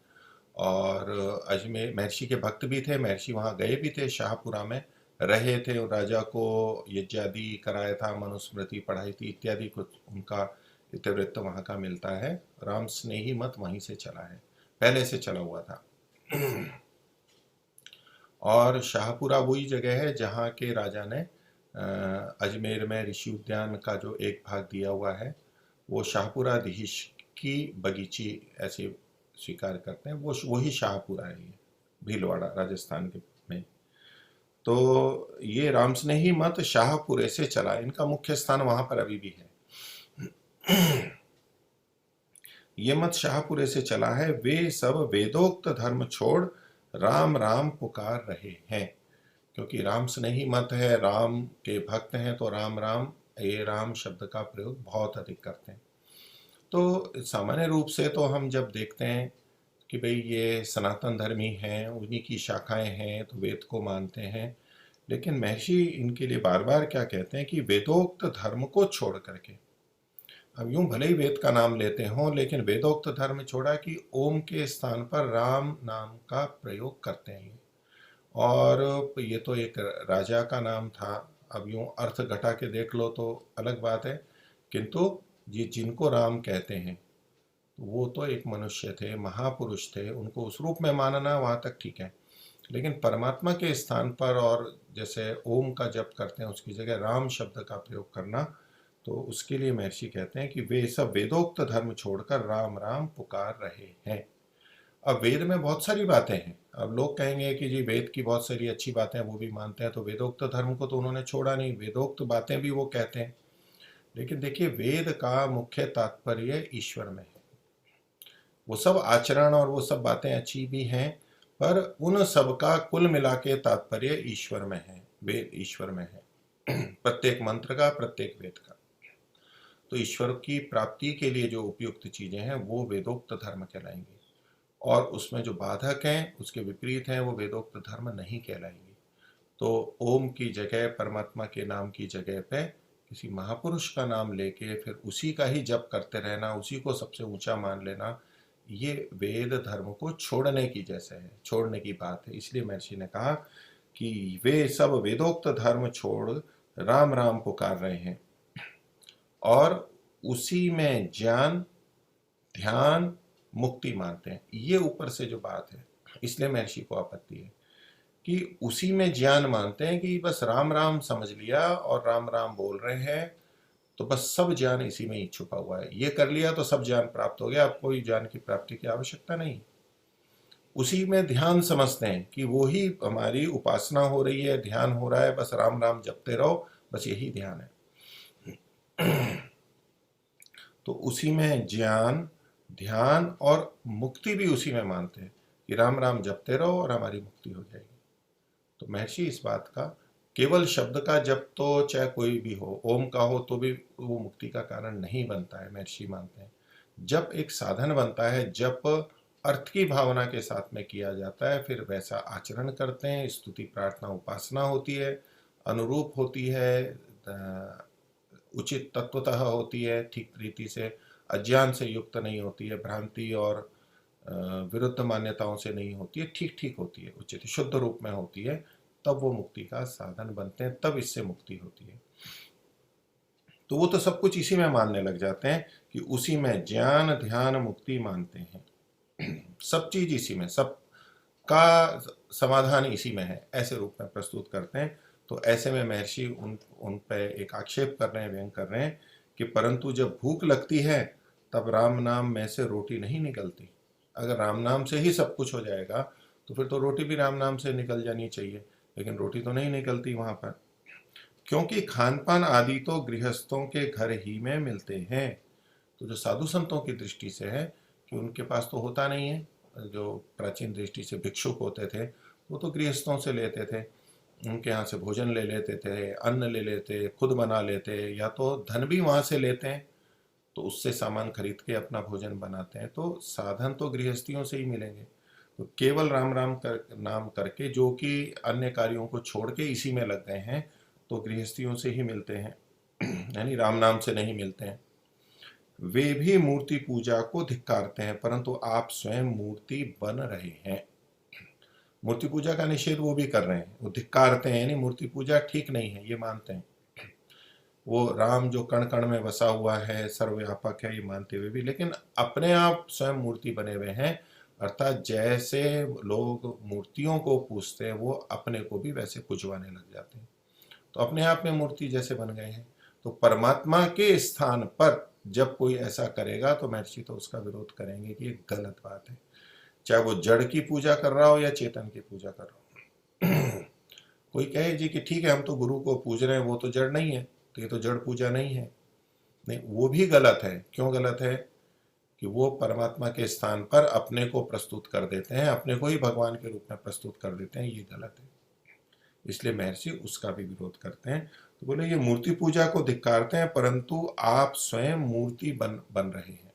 और अजमेर, महर्षि के भक्त भी थे। महर्षि वहाँ गए भी थे, शाहपुरा में रहे थे, और राजा को यज्ञादि कराया था, मनुस्मृति पढ़ाई थी, इत्यादि कुछ उनका इतिवृत्त वहाँ का मिलता है। राम स्नेही मत वहीं से चला है, पहले से चला हुआ था। और शाहपुरा वही जगह है जहाँ के राजा ने अजमेर में ऋषि उद्यान का जो एक भाग दिया हुआ है, वो शाहपुराधीश की बगीची ऐसे स्वीकार करते हैं, वो वही शाहपुरा है, ये भीलवाड़ा राजस्थान के में। तो ये रामस्नेही मत शाहपुरे से चला, इनका मुख्य स्थान वहां पर अभी भी है। ये मत शाहपुरे से चला है। वे सब वेदोक्त धर्म छोड़ राम राम पुकार रहे हैं। क्योंकि राम स्नेही मत है, राम के भक्त हैं, तो राम राम, ये राम शब्द का प्रयोग बहुत अधिक करते हैं। तो सामान्य रूप से तो हम जब देखते हैं कि भाई ये सनातन धर्मी हैं, उन्हीं की शाखाएं हैं, तो वेद को मानते हैं। लेकिन महर्षि इनके लिए बार बार क्या कहते हैं कि वेदोक्त धर्म को छोड़ करके, अब यूं भले ही वेद का नाम लेते हों, लेकिन वेदोक्त धर्म छोड़ा कि ओम के स्थान पर राम नाम का प्रयोग करते हैं। और ये तो एक राजा का नाम था, अब यूं अर्थ घटा के देख लो तो अलग बात है, किंतु ये जिनको राम कहते हैं वो तो एक मनुष्य थे, महापुरुष थे, उनको उस रूप में मानना वहाँ तक ठीक है। लेकिन परमात्मा के स्थान पर और जैसे ओम का जप करते हैं उसकी जगह राम शब्द का प्रयोग करना, तो उसके लिए महर्षि कहते हैं कि वे सब वेदोक्त धर्म छोड़कर राम राम पुकार रहे हैं। अब वेद में बहुत सारी बातें हैं, अब लोग कहेंगे कि जी वेद की बहुत सारी अच्छी बातें हैं वो भी मानते हैं, तो वेदोक्त धर्म को तो उन्होंने छोड़ा नहीं, वेदोक्त बातें भी वो कहते हैं। लेकिन देखिए, वेद का मुख्य तात्पर्य ईश्वर में है। वो सब आचरण और वो सब बातें अच्छी भी हैं, पर उन सब का कुल मिला के तात्पर्य ईश्वर में है, वेद ईश्वर में है। प्रत्येक मंत्र का, प्रत्येक वेद का। तो ईश्वर की प्राप्ति के लिए जो उपयुक्त चीजें हैं वो वेदोक्त धर्म कहलाएंगी, और उसमें जो बाधक हैं, उसके विपरीत हैं, वो वेदोक्त धर्म नहीं कहलाएंगी। तो ओम की जगह, परमात्मा के नाम की जगह पे किसी महापुरुष का नाम लेके फिर उसी का ही जप करते रहना, उसी को सबसे ऊंचा मान लेना, ये वेद धर्म को छोड़ने की जैसे है, छोड़ने की बात है। इसलिए महर्षि ने कहा कि वे सब वेदोक्त धर्म छोड़ राम राम पुकार रहे हैं, और उसी में ज्ञान, ध्यान, मुक्ति मानते हैं। ये ऊपर से जो बात है, इसलिए महर्षि को आपत्ति है कि उसी में ज्ञान मानते हैं कि बस राम राम समझ लिया और राम राम बोल रहे हैं, तो बस सब ज्ञान इसी में ही छुपा हुआ है, ये कर लिया तो सब ज्ञान प्राप्त हो गया, अब कोई ज्ञान की प्राप्ति की आवश्यकता नहीं। उसी में ध्यान समझते हैं कि वो ही हमारी उपासना हो रही है, ध्यान हो रहा है, बस राम राम जपते रहो, बस यही ध्यान है। तो उसी में ज्ञान, ध्यान और मुक्ति भी उसी में मानते हैं कि राम राम जपते रहो और हमारी मुक्ति हो जाएगी। तो महर्षि इस बात का, केवल शब्द का जप तो चाहे कोई भी हो, ओम का हो तो भी वो मुक्ति का कारण नहीं बनता है, महर्षि मानते हैं। जप एक साधन बनता है, जप अर्थ की भावना के साथ में किया जाता है, फिर वैसा आचरण करते हैं, स्तुति प्रार्थना उपासना होती है, अनुरूप होती है, उचित तत्वतः होती है, ठीक रीति से, अज्ञान से युक्त नहीं होती है, भ्रांति और विरुद्ध मान्यताओं से नहीं होती है, ठीक ठीक होती है, उचित शुद्ध रूप में होती है, तब वो मुक्ति का साधन बनते हैं, तब इससे मुक्ति होती है। तो वो तो सब कुछ इसी में मानने लग जाते हैं कि उसी में ज्ञान, ध्यान, मुक्ति मानते हैं, सब चीज इसी में, सब का समाधान इसी में है, ऐसे रूप में प्रस्तुत करते हैं। तो ऐसे में महर्षि उन पे एक आक्षेप कर रहे हैं, व्यंग कर रहे हैं कि परंतु जब भूख लगती है तब राम नाम में से रोटी नहीं निकलती। अगर राम नाम से ही सब कुछ हो जाएगा तो फिर तो रोटी भी राम नाम से निकल जानी चाहिए, लेकिन रोटी तो नहीं निकलती वहां पर, क्योंकि खान पान आदि तो गृहस्थों के घर ही में मिलते हैं। तो जो साधु संतों की दृष्टि से है कि उनके पास तो होता नहीं है, जो प्राचीन दृष्टि से भिक्षुक होते थे वो तो गृहस्थों से लेते थे, उनके यहाँ से भोजन ले लेते थे, अन्न ले लेते, खुद बना लेते, या तो धन भी वहाँ से लेते हैं तो उससे सामान खरीद के अपना भोजन बनाते हैं। तो साधन तो गृहस्थियों से ही मिलेंगे। तो केवल राम राम नाम करके, जो कि अन्य कार्यों को छोड़ के इसी में लग गए हैं, तो गृहस्थियों से ही मिलते हैं, यानी राम नाम से नहीं मिलते हैं। वे भी मूर्ति पूजा को धिक्कारते हैं, परंतु आप स्वयं मूर्ति बन रहे हैं। मूर्ति पूजा का निषेध वो भी कर रहे हैं, वो धिक्कारते हैं, यानी मूर्ति पूजा ठीक नहीं है ये मानते हैं। वो राम जो कण कण में बसा हुआ है, सर्वव्यापक है, ये मानते हुए भी, लेकिन अपने आप स्वयं मूर्ति बने हुए हैं। अर्थात जैसे लोग मूर्तियों को पूजते हैं, वो अपने को भी वैसे पूजवाने लग जाते हैं, तो अपने आप में मूर्ति जैसे बन गए हैं। तो परमात्मा के स्थान पर जब कोई ऐसा करेगा तो महर्षि तो उसका विरोध करेंगे कि ये गलत बात है, चाहे वो जड़ की पूजा कर रहा हो या चेतन की पूजा कर रहा हो। कोई कहे जी कि ठीक है हम तो गुरु को पूज रहे हैं, वो तो जड़ नहीं है, तो ये तो जड़ पूजा नहीं है, नहीं, वो भी गलत है। क्यों गलत है? कि वो परमात्मा के स्थान पर अपने को प्रस्तुत कर देते हैं, अपने को ही भगवान के रूप में प्रस्तुत कर देते हैं, ये गलत है। इसलिए महर्षि उसका भी विरोध करते हैं। तो बोले ये मूर्ति पूजा को धिक्कारते हैं, परंतु आप स्वयं मूर्ति बन रहे हैं।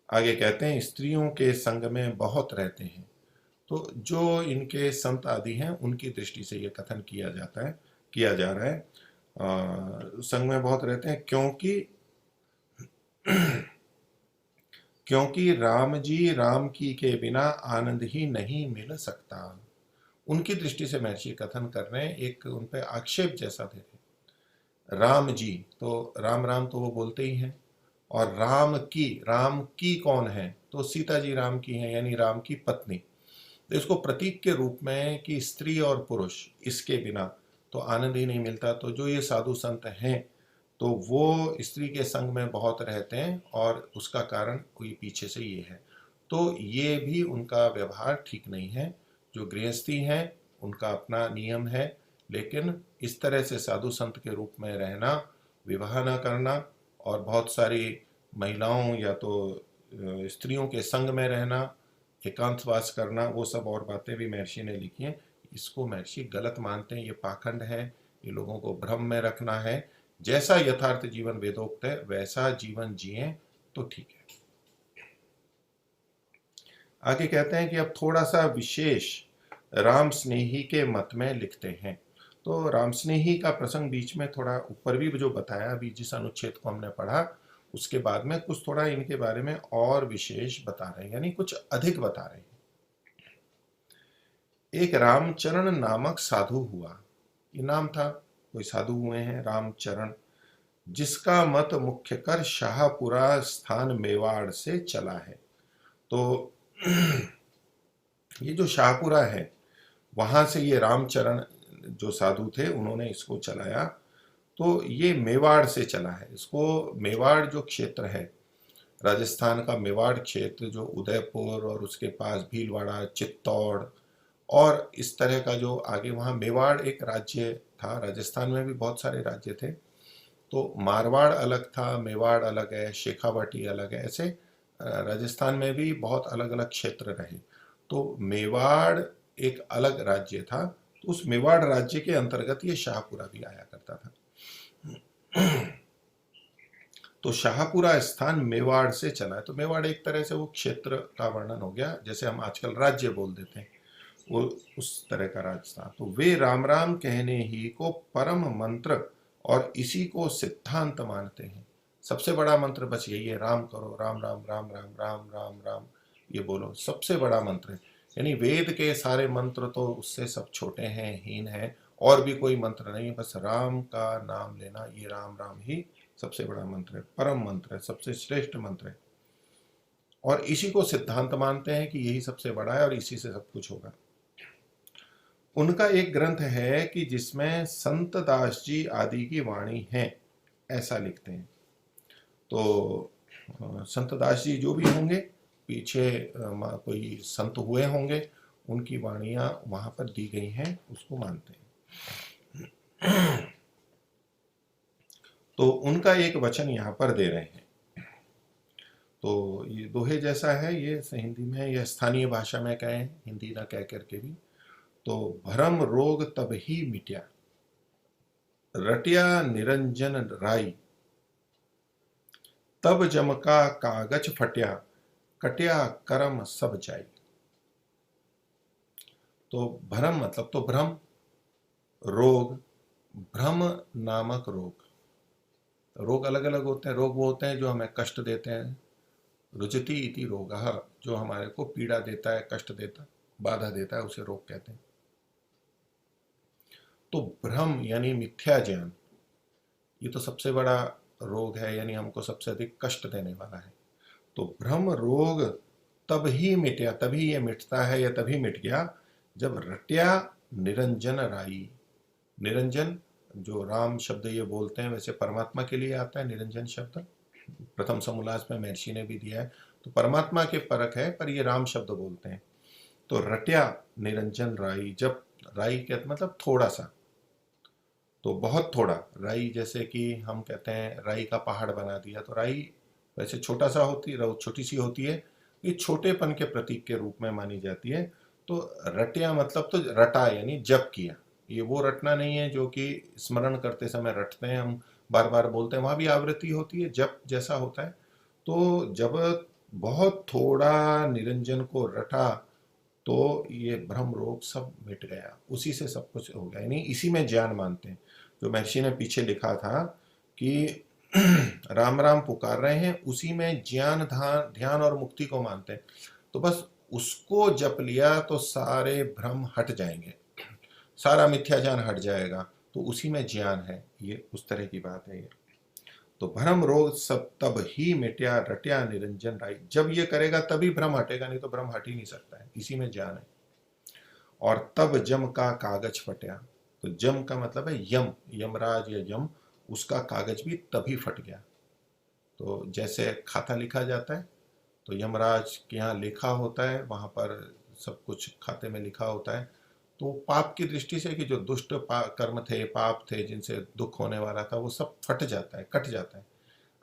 आगे कहते हैं स्त्रियों के संग में बहुत रहते हैं। तो जो इनके संत आदि हैं उनकी दृष्टि से ये कथन किया जाता है, किया जा रहा है। संग में बहुत रहते हैं क्योंकि राम जी राम की के बिना आनंद ही नहीं मिल सकता। उनकी दृष्टि से महर्षि कथन कर रहे हैं, एक उन पे आक्षेप जैसा दे रहे हैं। राम जी, तो राम राम तो वो बोलते ही हैं, और राम की कौन है, तो सीता जी राम की हैं, यानी राम की पत्नी। तो इसको प्रतीक के रूप में कि स्त्री और पुरुष इसके बिना तो आनंद ही नहीं मिलता। तो जो ये साधु संत हैं तो वो स्त्री के संग में बहुत रहते हैं, और उसका कारण कोई पीछे से ये है। तो ये भी उनका व्यवहार ठीक नहीं है। जो गृहस्थी हैं उनका अपना नियम है, लेकिन इस तरह से साधु संत के रूप में रहना, विवाह न करना, और बहुत सारी महिलाओं या तो स्त्रियों के संग में रहना, एकांतवास करना, वो सब और बातें भी महर्षि ने लिखी हैं। इसको महर्षि गलत मानते हैं, ये पाखंड है, ये लोगों को भ्रम में रखना है। जैसा यथार्थ जीवन वेदोक्त है वैसा जीवन जिए तो ठीक है। आगे कहते हैं कि अब थोड़ा सा विशेष राम स्नेही के मत में लिखते हैं। तो राम स्नेही का प्रसंग बीच में थोड़ा ऊपर भी जो बताया, अभी जिस अनुच्छेद को हमने पढ़ा उसके बाद में कुछ थोड़ा इनके बारे में और विशेष बता रहे हैं, यानी कुछ अधिक बता रहे हैं। एक रामचरण नामक साधु हुआ, ये नाम था, कोई साधु हुए हैं रामचरण, जिसका मत मुख्य कर शाहपुरा स्थान मेवाड़ से चला है। तो ये जो शाहपुरा है वहां से ये रामचरण जो साधु थे उन्होंने इसको चलाया। तो ये मेवाड़ से चला है। इसको मेवाड़ जो क्षेत्र है, राजस्थान का मेवाड़ क्षेत्र, जो उदयपुर और उसके पास भीलवाड़ा, चित्तौड़ और इस तरह का जो आगे, वहाँ मेवाड़ एक राज्य था। राजस्थान में भी बहुत सारे राज्य थे, तो मारवाड़ अलग था, मेवाड़ अलग है, शेखावाटी अलग है, ऐसे राजस्थान में भी बहुत अलग अलग क्षेत्र रहे। तो मेवाड़ एक अलग राज्य था, तो उस मेवाड़ राज्य के अंतर्गत ये शाहपुरा भी आया करता था। तो शाहपुरा स्थान मेवाड़ से चला है। तो मेवाड़ एक तरह से वो क्षेत्र का वर्णन हो गया, जैसे हम आजकल राज्य बोल देते हैं, वो उस तरह का राज था। तो वे राम राम कहने ही को परम मंत्र और इसी को सिद्धांत मानते हैं। सबसे बड़ा मंत्र बस यही है, राम करो, राम राम राम राम राम राम राम, ये बोलो, सबसे बड़ा मंत्र है। यानी वेद के सारे मंत्र तो उससे सब छोटे हैं, हीन है, और भी कोई मंत्र नहीं, बस राम का नाम लेना, ये राम राम ही सबसे बड़ा मंत्र है, परम मंत्र है, सबसे श्रेष्ठ मंत्र है। और इसी को सिद्धांत मानते हैं कि यही सबसे बड़ा है और इसी से सब कुछ होगा। उनका एक ग्रंथ है कि जिसमें संत दास जी आदि की वाणी है, ऐसा लिखते हैं। तो संत दास जी जो भी होंगे, पीछे कोई संत हुए होंगे, उनकी वाणियां वहां पर दी गई हैं, उसको मानते हैं। तो उनका एक वचन यहाँ पर दे रहे हैं। तो ये दोहे जैसा है, ये हिंदी में या स्थानीय भाषा में कहें, हिंदी ना कह करके भी। तो भरम रोग तब ही मिट्या, रटिया निरंजन राई, तब जमका कागज फट्या, कट्या करम सब जाई। तो भ्रम मतलब तो भ्रम, रोग, भ्रम नामक रोग। रोग अलग अलग होते हैं। रोग वो होते हैं जो हमें कष्ट देते हैं, रुजति इति रोगः, जो हमारे को पीड़ा देता है, कष्ट देता, बाधा देता है, उसे रोग कहते हैं। तो भ्रम यानी मिथ्या ज्ञान, ये तो सबसे बड़ा रोग है, यानी हमको सबसे अधिक कष्ट देने वाला है। तो भ्रम रोग तब ही मिटया, तभी ये मिटता है या तभी मिट गया जब रट्या निरंजन राई। निरंजन जो राम शब्द ये बोलते हैं, वैसे परमात्मा के लिए आता है निरंजन शब्द, प्रथम समोल्लास में महर्षि ने भी दिया है। तो परमात्मा के परक है, पर ये राम शब्द बोलते हैं। तो रट्या निरंजन राई, जब राई के मतलब थोड़ा सा, तो बहुत थोड़ा राई, जैसे कि हम कहते हैं राई का पहाड़ बना दिया, तो राई वैसे छोटा सा होती है, छोटी सी होती है, ये छोटेपन के प्रतीक के रूप में मानी जाती है। तो रटिया मतलब तो रटा यानी जप किया, ये वो रटना नहीं है जो कि स्मरण करते समय रटते हैं, हम बार बार बोलते हैं, वहाँ भी आवृत्ति होती है, जप जैसा होता है। तो जब बहुत थोड़ा निरंजन को रटा तो ये भ्रम रोग सब मिट गया, उसी से सब कुछ हो गया, यानी इसी में ज्ञान मानते हैं। जो महर्षि ने पीछे लिखा था कि राम राम पुकार रहे हैं, उसी में ज्ञान ध्यान और मुक्ति को मानते हैं। तो बस उसको जप लिया तो सारे भ्रम हट जाएंगे, सारा मिथ्या ज्ञान हट जाएगा, तो उसी में ज्ञान है, ये उस तरह की बात है ये। तो भ्रम रोग सब तब ही मिट्या रट्या निरंजन राय, जब ये करेगा तभी भ्रम हटेगा, नहीं तो भ्रम हट ही नहीं सकता है, इसी में ज्ञान है। और तब जम का कागज फटा, तो जम का मतलब है यम, यमराज या यम, उसका कागज भी तभी फट गया। तो जैसे खाता लिखा जाता है तो यमराज के यहाँ लिखा होता है, वहां पर सब कुछ खाते में लिखा होता है, तो पाप की दृष्टि से कि जो दुष्ट कर्म थे, पाप थे, जिनसे दुख होने वाला था, वो सब फट जाता है, कट जाता है।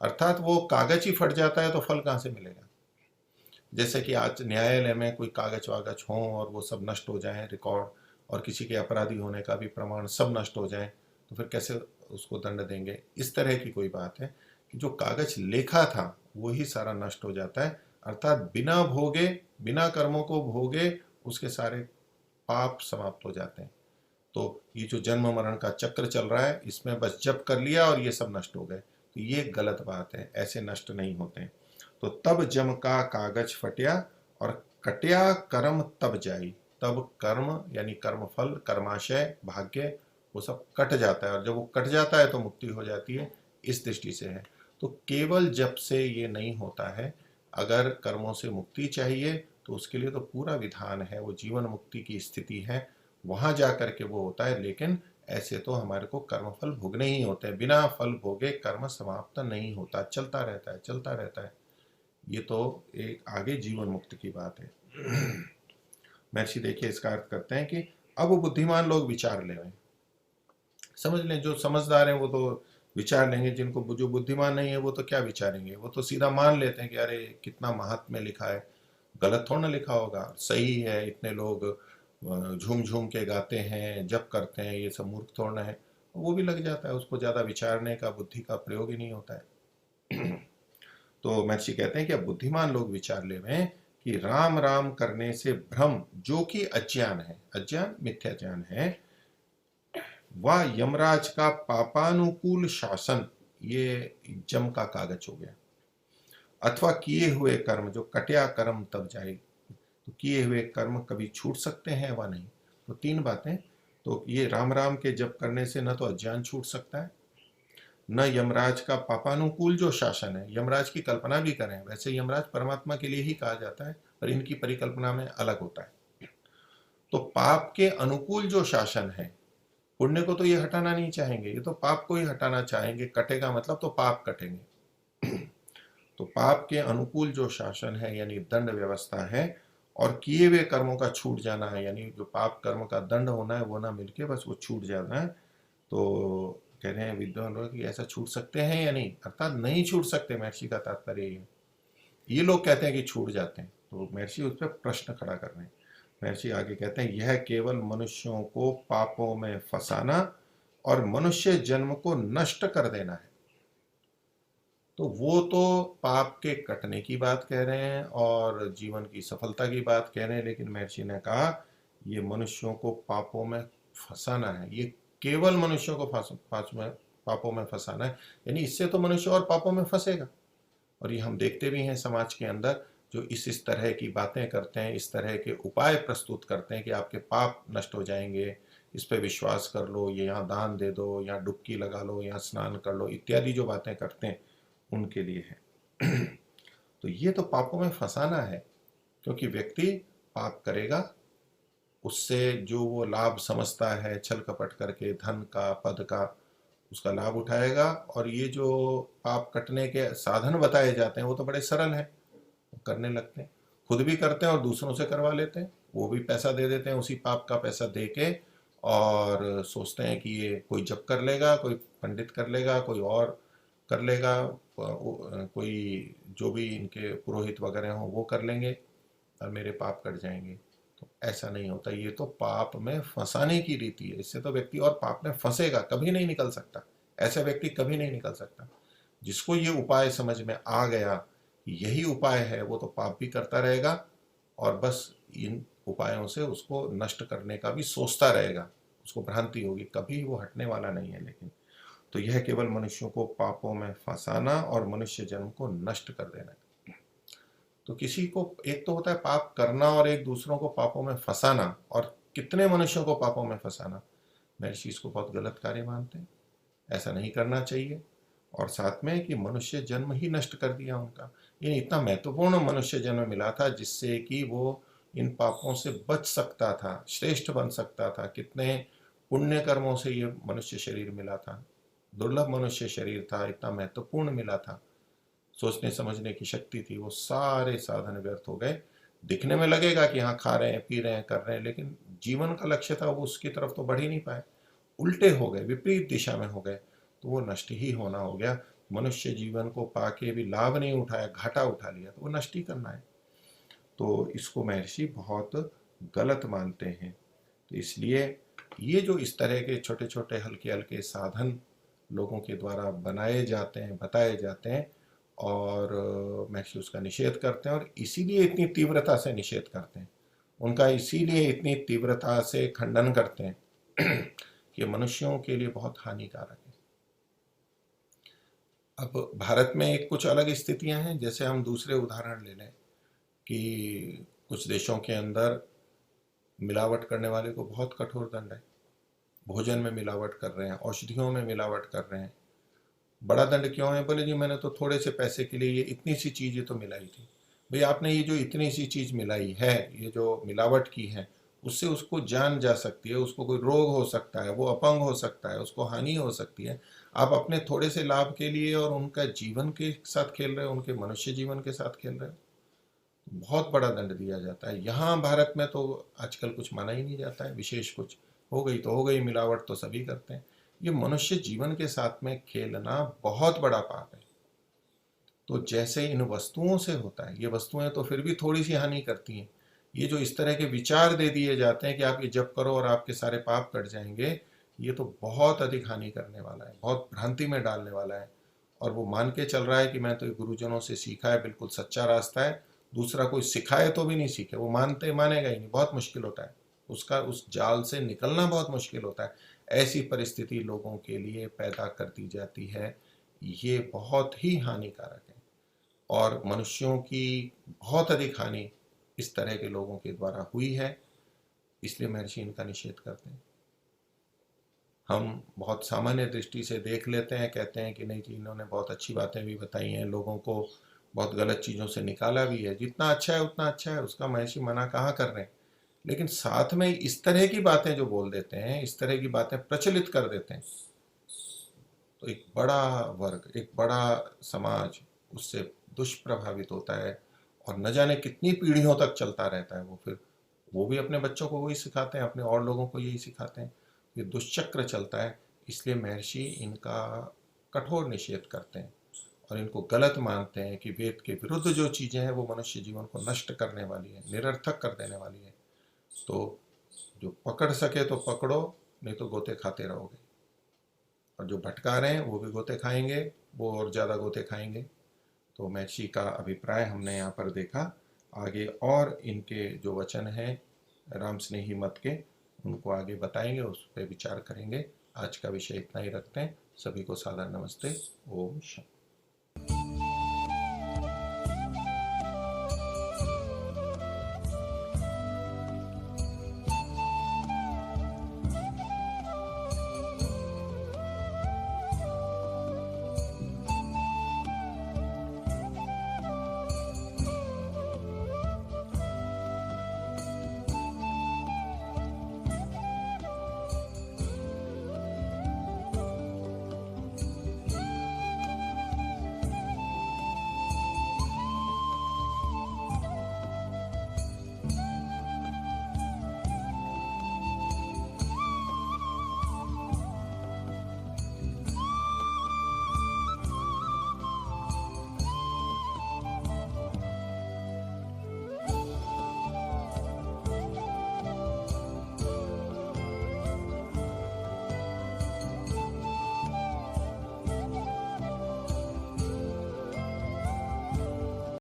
अर्थात वो कागज ही फट जाता है तो फल कहाँ से मिलेगा। जैसे कि आज न्यायालय में कोई कागज वागज हो और वो सब नष्ट हो जाए, रिकॉर्ड, और किसी के अपराधी होने का भी प्रमाण सब नष्ट हो जाए, तो फिर कैसे उसको दंड देंगे। इस तरह की कोई बात है कि जो कागज लेखा था वही सारा नष्ट हो जाता है, अर्थात बिना भोगे, बिना कर्मों को भोगे उसके सारे पाप समाप्त हो जाते हैं। तो ये जो जन्म मरण का चक्र चल रहा है, इसमें बस जप कर लिया और ये सब नष्ट हो गए, तो ये गलत बात है, ऐसे नष्ट नहीं होते हैं। तो तब जम का कागज फटिया और कटिया कर्म तब जाई, तब कर्म यानी कर्मफल, कर्माशय, भाग्य, वो सब कट जाता है, और जब वो कट जाता है तो मुक्ति हो जाती है, इस दृष्टि से है। तो केवल जप से ये नहीं होता है, अगर कर्मों से मुक्ति चाहिए तो उसके लिए तो पूरा विधान है, वो जीवन मुक्ति की स्थिति है, वहां जा करके वो होता है। लेकिन ऐसे तो हमारे को कर्मफल भोगने ही होते हैं, बिना फल भोगे कर्म समाप्त नहीं होता, चलता रहता है, चलता रहता है। ये तो एक आगे जीवन मुक्त की बात है। महर्षि देखिए इसका अर्थ करते हैं कि अब बुद्धिमान लोग विचार ले, समझ लें, जो समझदार हैं वो तो विचार लेंगे, जिनको जो बुद्धिमान नहीं है वो तो क्या विचारेंगे, वो तो सीधा मान लेते हैं कि अरे कितना महात्म्य लिखा है, गलत थोड़ा ना लिखा होगा, सही है, इतने लोग झूम झूम के गाते हैं, जप करते हैं, ये सब मूर्ख थोड़ा है, वो भी लग जाता है, उसको ज्यादा विचारने का, बुद्धि का प्रयोग ही नहीं होता है। तो महर्षि कहते हैं कि अब बुद्धिमान लोग विचार ले रहे हैं कि राम राम करने से भ्रम, जो कि अज्ञान है, अज्ञान मिथ्या ज्ञान है, वह यमराज का पापानुकूल शासन, ये जम का कागज हो गया, अथवा किए हुए कर्म, जो कट्या कर्म तब जाए, तो किए हुए कर्म कभी छूट सकते हैं व नहीं। तो तीन बातें, तो ये राम राम के जप करने से न तो अज्ञान छूट सकता है, न यमराज का पापानुकूल जो शासन है, यमराज की कल्पना भी करें, वैसे यमराज परमात्मा के लिए ही कहा जाता है, पर इनकी परिकल्पना में अलग होता है। तो पाप के अनुकूल जो शासन है, पुण्य को तो ये हटाना नहीं चाहेंगे, ये तो पाप को ही हटाना चाहेंगे, कटेगा मतलब तो पाप कटेंगे। तो पाप के अनुकूल जो शासन है यानी दंड व्यवस्था है, और किए हुए कर्मों का छूट जाना है, यानी जो पाप कर्म का दंड होना है वो ना मिलके बस वो छूट जाना है। तो कह रहे हैं विद्वान लोग कि ऐसा छूट सकते हैं या नहीं, अर्थात नहीं छूट सकते, महर्षि का तात्पर्य ये लोग कहते हैं कि छूट जाते हैं, तो महर्षि उस पर प्रश्न खड़ा कर रहे हैं। महर्षि आगे कहते हैं यह केवल मनुष्यों को पापों में फंसाना और मनुष्य जन्म को नष्ट कर देना है। तो वो तो पाप के कटने की बात कह रहे हैं और जीवन की सफलता की बात कह रहे हैं, लेकिन महर्षि ने कहा ये मनुष्यों को पापों में फंसाना है, ये केवल मनुष्यों को पापों में फंसाना है, यानी इससे तो मनुष्य और पापों में फंसेगा। और ये हम देखते भी हैं समाज के अंदर, जो इस तरह की बातें करते हैं, इस तरह के उपाय प्रस्तुत करते हैं कि आपके पाप नष्ट हो जाएंगे, इस पे विश्वास कर लो, ये यहाँ दान दे दो, यहाँ डुबकी लगा लो, यहाँ स्नान कर लो, इत्यादि जो बातें करते हैं उनके लिए है। तो ये तो पापों में फंसाना है, क्योंकि व्यक्ति पाप करेगा, उससे जो वो लाभ समझता है छल कपट करके, धन का, पद का, उसका लाभ उठाएगा, और ये जो पाप कटने के साधन बताए जाते हैं वो तो बड़े सरल हैं, करने लगते हैं, खुद भी करते हैं और दूसरों से करवा लेते हैं, वो भी पैसा दे देते हैं, उसी पाप का पैसा दे के, और सोचते हैं कि ये कोई जप कर लेगा, कोई पंडित कर लेगा, कोई और कर लेगा, कोई जो भी इनके पुरोहित वगैरह हों वो कर लेंगे और मेरे पाप कट जाएंगे। तो ऐसा नहीं होता, ये तो पाप में फंसाने की रीति है, इससे तो व्यक्ति और पाप में फंसेगा, कभी नहीं निकल सकता, ऐसा व्यक्ति कभी नहीं निकल सकता। जिसको ये उपाय समझ में आ गया यही उपाय है, वो तो पाप भी करता रहेगा और बस इन उपायों से उसको नष्ट करने का भी सोचता रहेगा, उसको भ्रांति होगी, कभी वो हटने वाला नहीं है। लेकिन तो यह केवल मनुष्यों को पापों में फंसाना और मनुष्य जन्म को नष्ट कर देना है। तो किसी को, एक तो होता है पाप करना और एक दूसरों को पापों में फंसाना, और कितने मनुष्यों को पापों में फंसाना, महर्षि इसको बहुत गलत कार्य मानते हैं, ऐसा नहीं करना चाहिए। और साथ में कि मनुष्य जन्म ही नष्ट कर दिया उनका, ये इतना महत्वपूर्ण मनुष्य जन्म मिला था जिससे कि वो इन पापों से बच सकता था, श्रेष्ठ बन सकता था। कितने पुण्य कर्मों से ये मनुष्य शरीर मिला था, दुर्लभ मनुष्य शरीर था, इतना महत्वपूर्ण मिला था, सोचने समझने की शक्ति थी, वो सारे साधन व्यर्थ हो गए। दिखने में लगेगा कि हाँ खा रहे हैं, पी रहे हैं, कर रहे हैं, लेकिन जीवन का लक्ष्य था वो उसकी तरफ तो बढ़ ही नहीं पाए, उल्टे हो गए, विपरीत दिशा में हो गए, तो वो नष्ट ही होना हो गया। मनुष्य जीवन को पाके भी लाभ नहीं उठाया, घाटा उठा लिया, तो वो नष्ट ही करना है। तो इसको महर्षि बहुत गलत मानते हैं। तो इसलिए ये जो इस तरह के छोटे छोटे हल्के हल्के साधन लोगों के द्वारा बनाए जाते हैं, बताए जाते हैं, और महर्षि उसका निषेध करते हैं, और इसीलिए इतनी तीव्रता से निषेध करते हैं, उनका इसीलिए इतनी तीव्रता से खंडन करते हैं कि मनुष्यों के लिए बहुत हानिकारक है। अब भारत में एक कुछ अलग स्थितियां हैं, जैसे हम दूसरे उदाहरण ले लें कि कुछ देशों के अंदर मिलावट करने वाले को बहुत कठोर दंड है, भोजन में मिलावट कर रहे हैं, औषधियों में मिलावट कर रहे हैं, बड़ा दंड क्यों है? बोले जी मैंने तो थोड़े से पैसे के लिए ये इतनी सी चीज़ें तो मिलाई थी। भाई आपने ये जो इतनी सी चीज़ मिलाई है, ये जो मिलावट की है, उससे उसको जान जा सकती है, उसको कोई रोग हो सकता है, वो अपंग हो सकता है, उसको हानि हो सकती है। आप अपने थोड़े से लाभ के लिए और उनका जीवन के साथ खेल रहे हो, उनके मनुष्य जीवन के साथ खेल रहे हो, बहुत बड़ा दंड दिया जाता है। यहाँ भारत में तो आजकल कुछ माना ही नहीं जाता है, विशेष कुछ हो गई तो हो गई, मिलावट तो सभी करते हैं। ये मनुष्य जीवन के साथ में खेलना बहुत बड़ा पाप है। तो जैसे इन वस्तुओं से होता है, ये वस्तुएं तो फिर भी थोड़ी सी हानि करती हैं, ये जो इस तरह के विचार दे दिए जाते हैं कि आप ये जप करो और आपके सारे पाप कट जाएंगे, ये तो बहुत अधिक हानि करने वाला है, बहुत भ्रांति में डालने वाला है। और वो मान के चल रहा है कि मैं तो गुरुजनों से सीखा है, बिल्कुल सच्चा रास्ता है, दूसरा कोई सिखाए तो भी नहीं सीखे, वो मानेगा ही नहीं, बहुत मुश्किल होता है उसका, उस जाल से निकलना बहुत मुश्किल होता है। ऐसी परिस्थिति लोगों के लिए पैदा कर दी जाती है, ये बहुत ही हानिकारक है, और मनुष्यों की बहुत अधिक हानि इस तरह के लोगों के द्वारा हुई है, इसलिए महर्षि इनका निषेध करते हैं। हम बहुत सामान्य दृष्टि से देख लेते हैं, कहते हैं कि नहीं जी इन्होंने बहुत अच्छी बातें भी बताई हैं, लोगों को बहुत गलत चीज़ों से निकाला भी है, जितना अच्छा है उतना अच्छा है, उसका महर्षि मना कहाँ कर रहे हैं। लेकिन साथ में इस तरह की बातें जो बोल देते हैं, इस तरह की बातें प्रचलित कर देते हैं, तो एक बड़ा वर्ग, एक बड़ा समाज उससे दुष्प्रभावित होता है, और न जाने कितनी पीढ़ियों तक चलता रहता है। वो फिर वो भी अपने बच्चों को वही सिखाते हैं, अपने और लोगों को यही सिखाते हैं, ये दुष्चक्र चलता है। इसलिए महर्षि इनका कठोर निषेध करते हैं और इनको गलत मानते हैं कि वेद के विरुद्ध जो चीज़ें हैं वो मनुष्य जीवन को नष्ट करने वाली है, निरर्थक कर देने वाली है। तो जो पकड़ सके तो पकड़ो, नहीं तो गोते खाते रहोगे, और जो भटका रहे हैं वो भी गोते खाएंगे, वो और ज़्यादा गोते खाएंगे। तो महर्षि का अभिप्राय हमने यहाँ पर देखा। आगे और इनके जो वचन हैं राम स्नेही मत के, उनको आगे बताएंगे, उस पर विचार करेंगे। आज का विषय इतना ही रखते हैं। सभी को सादर नमस्ते। ओम शांति।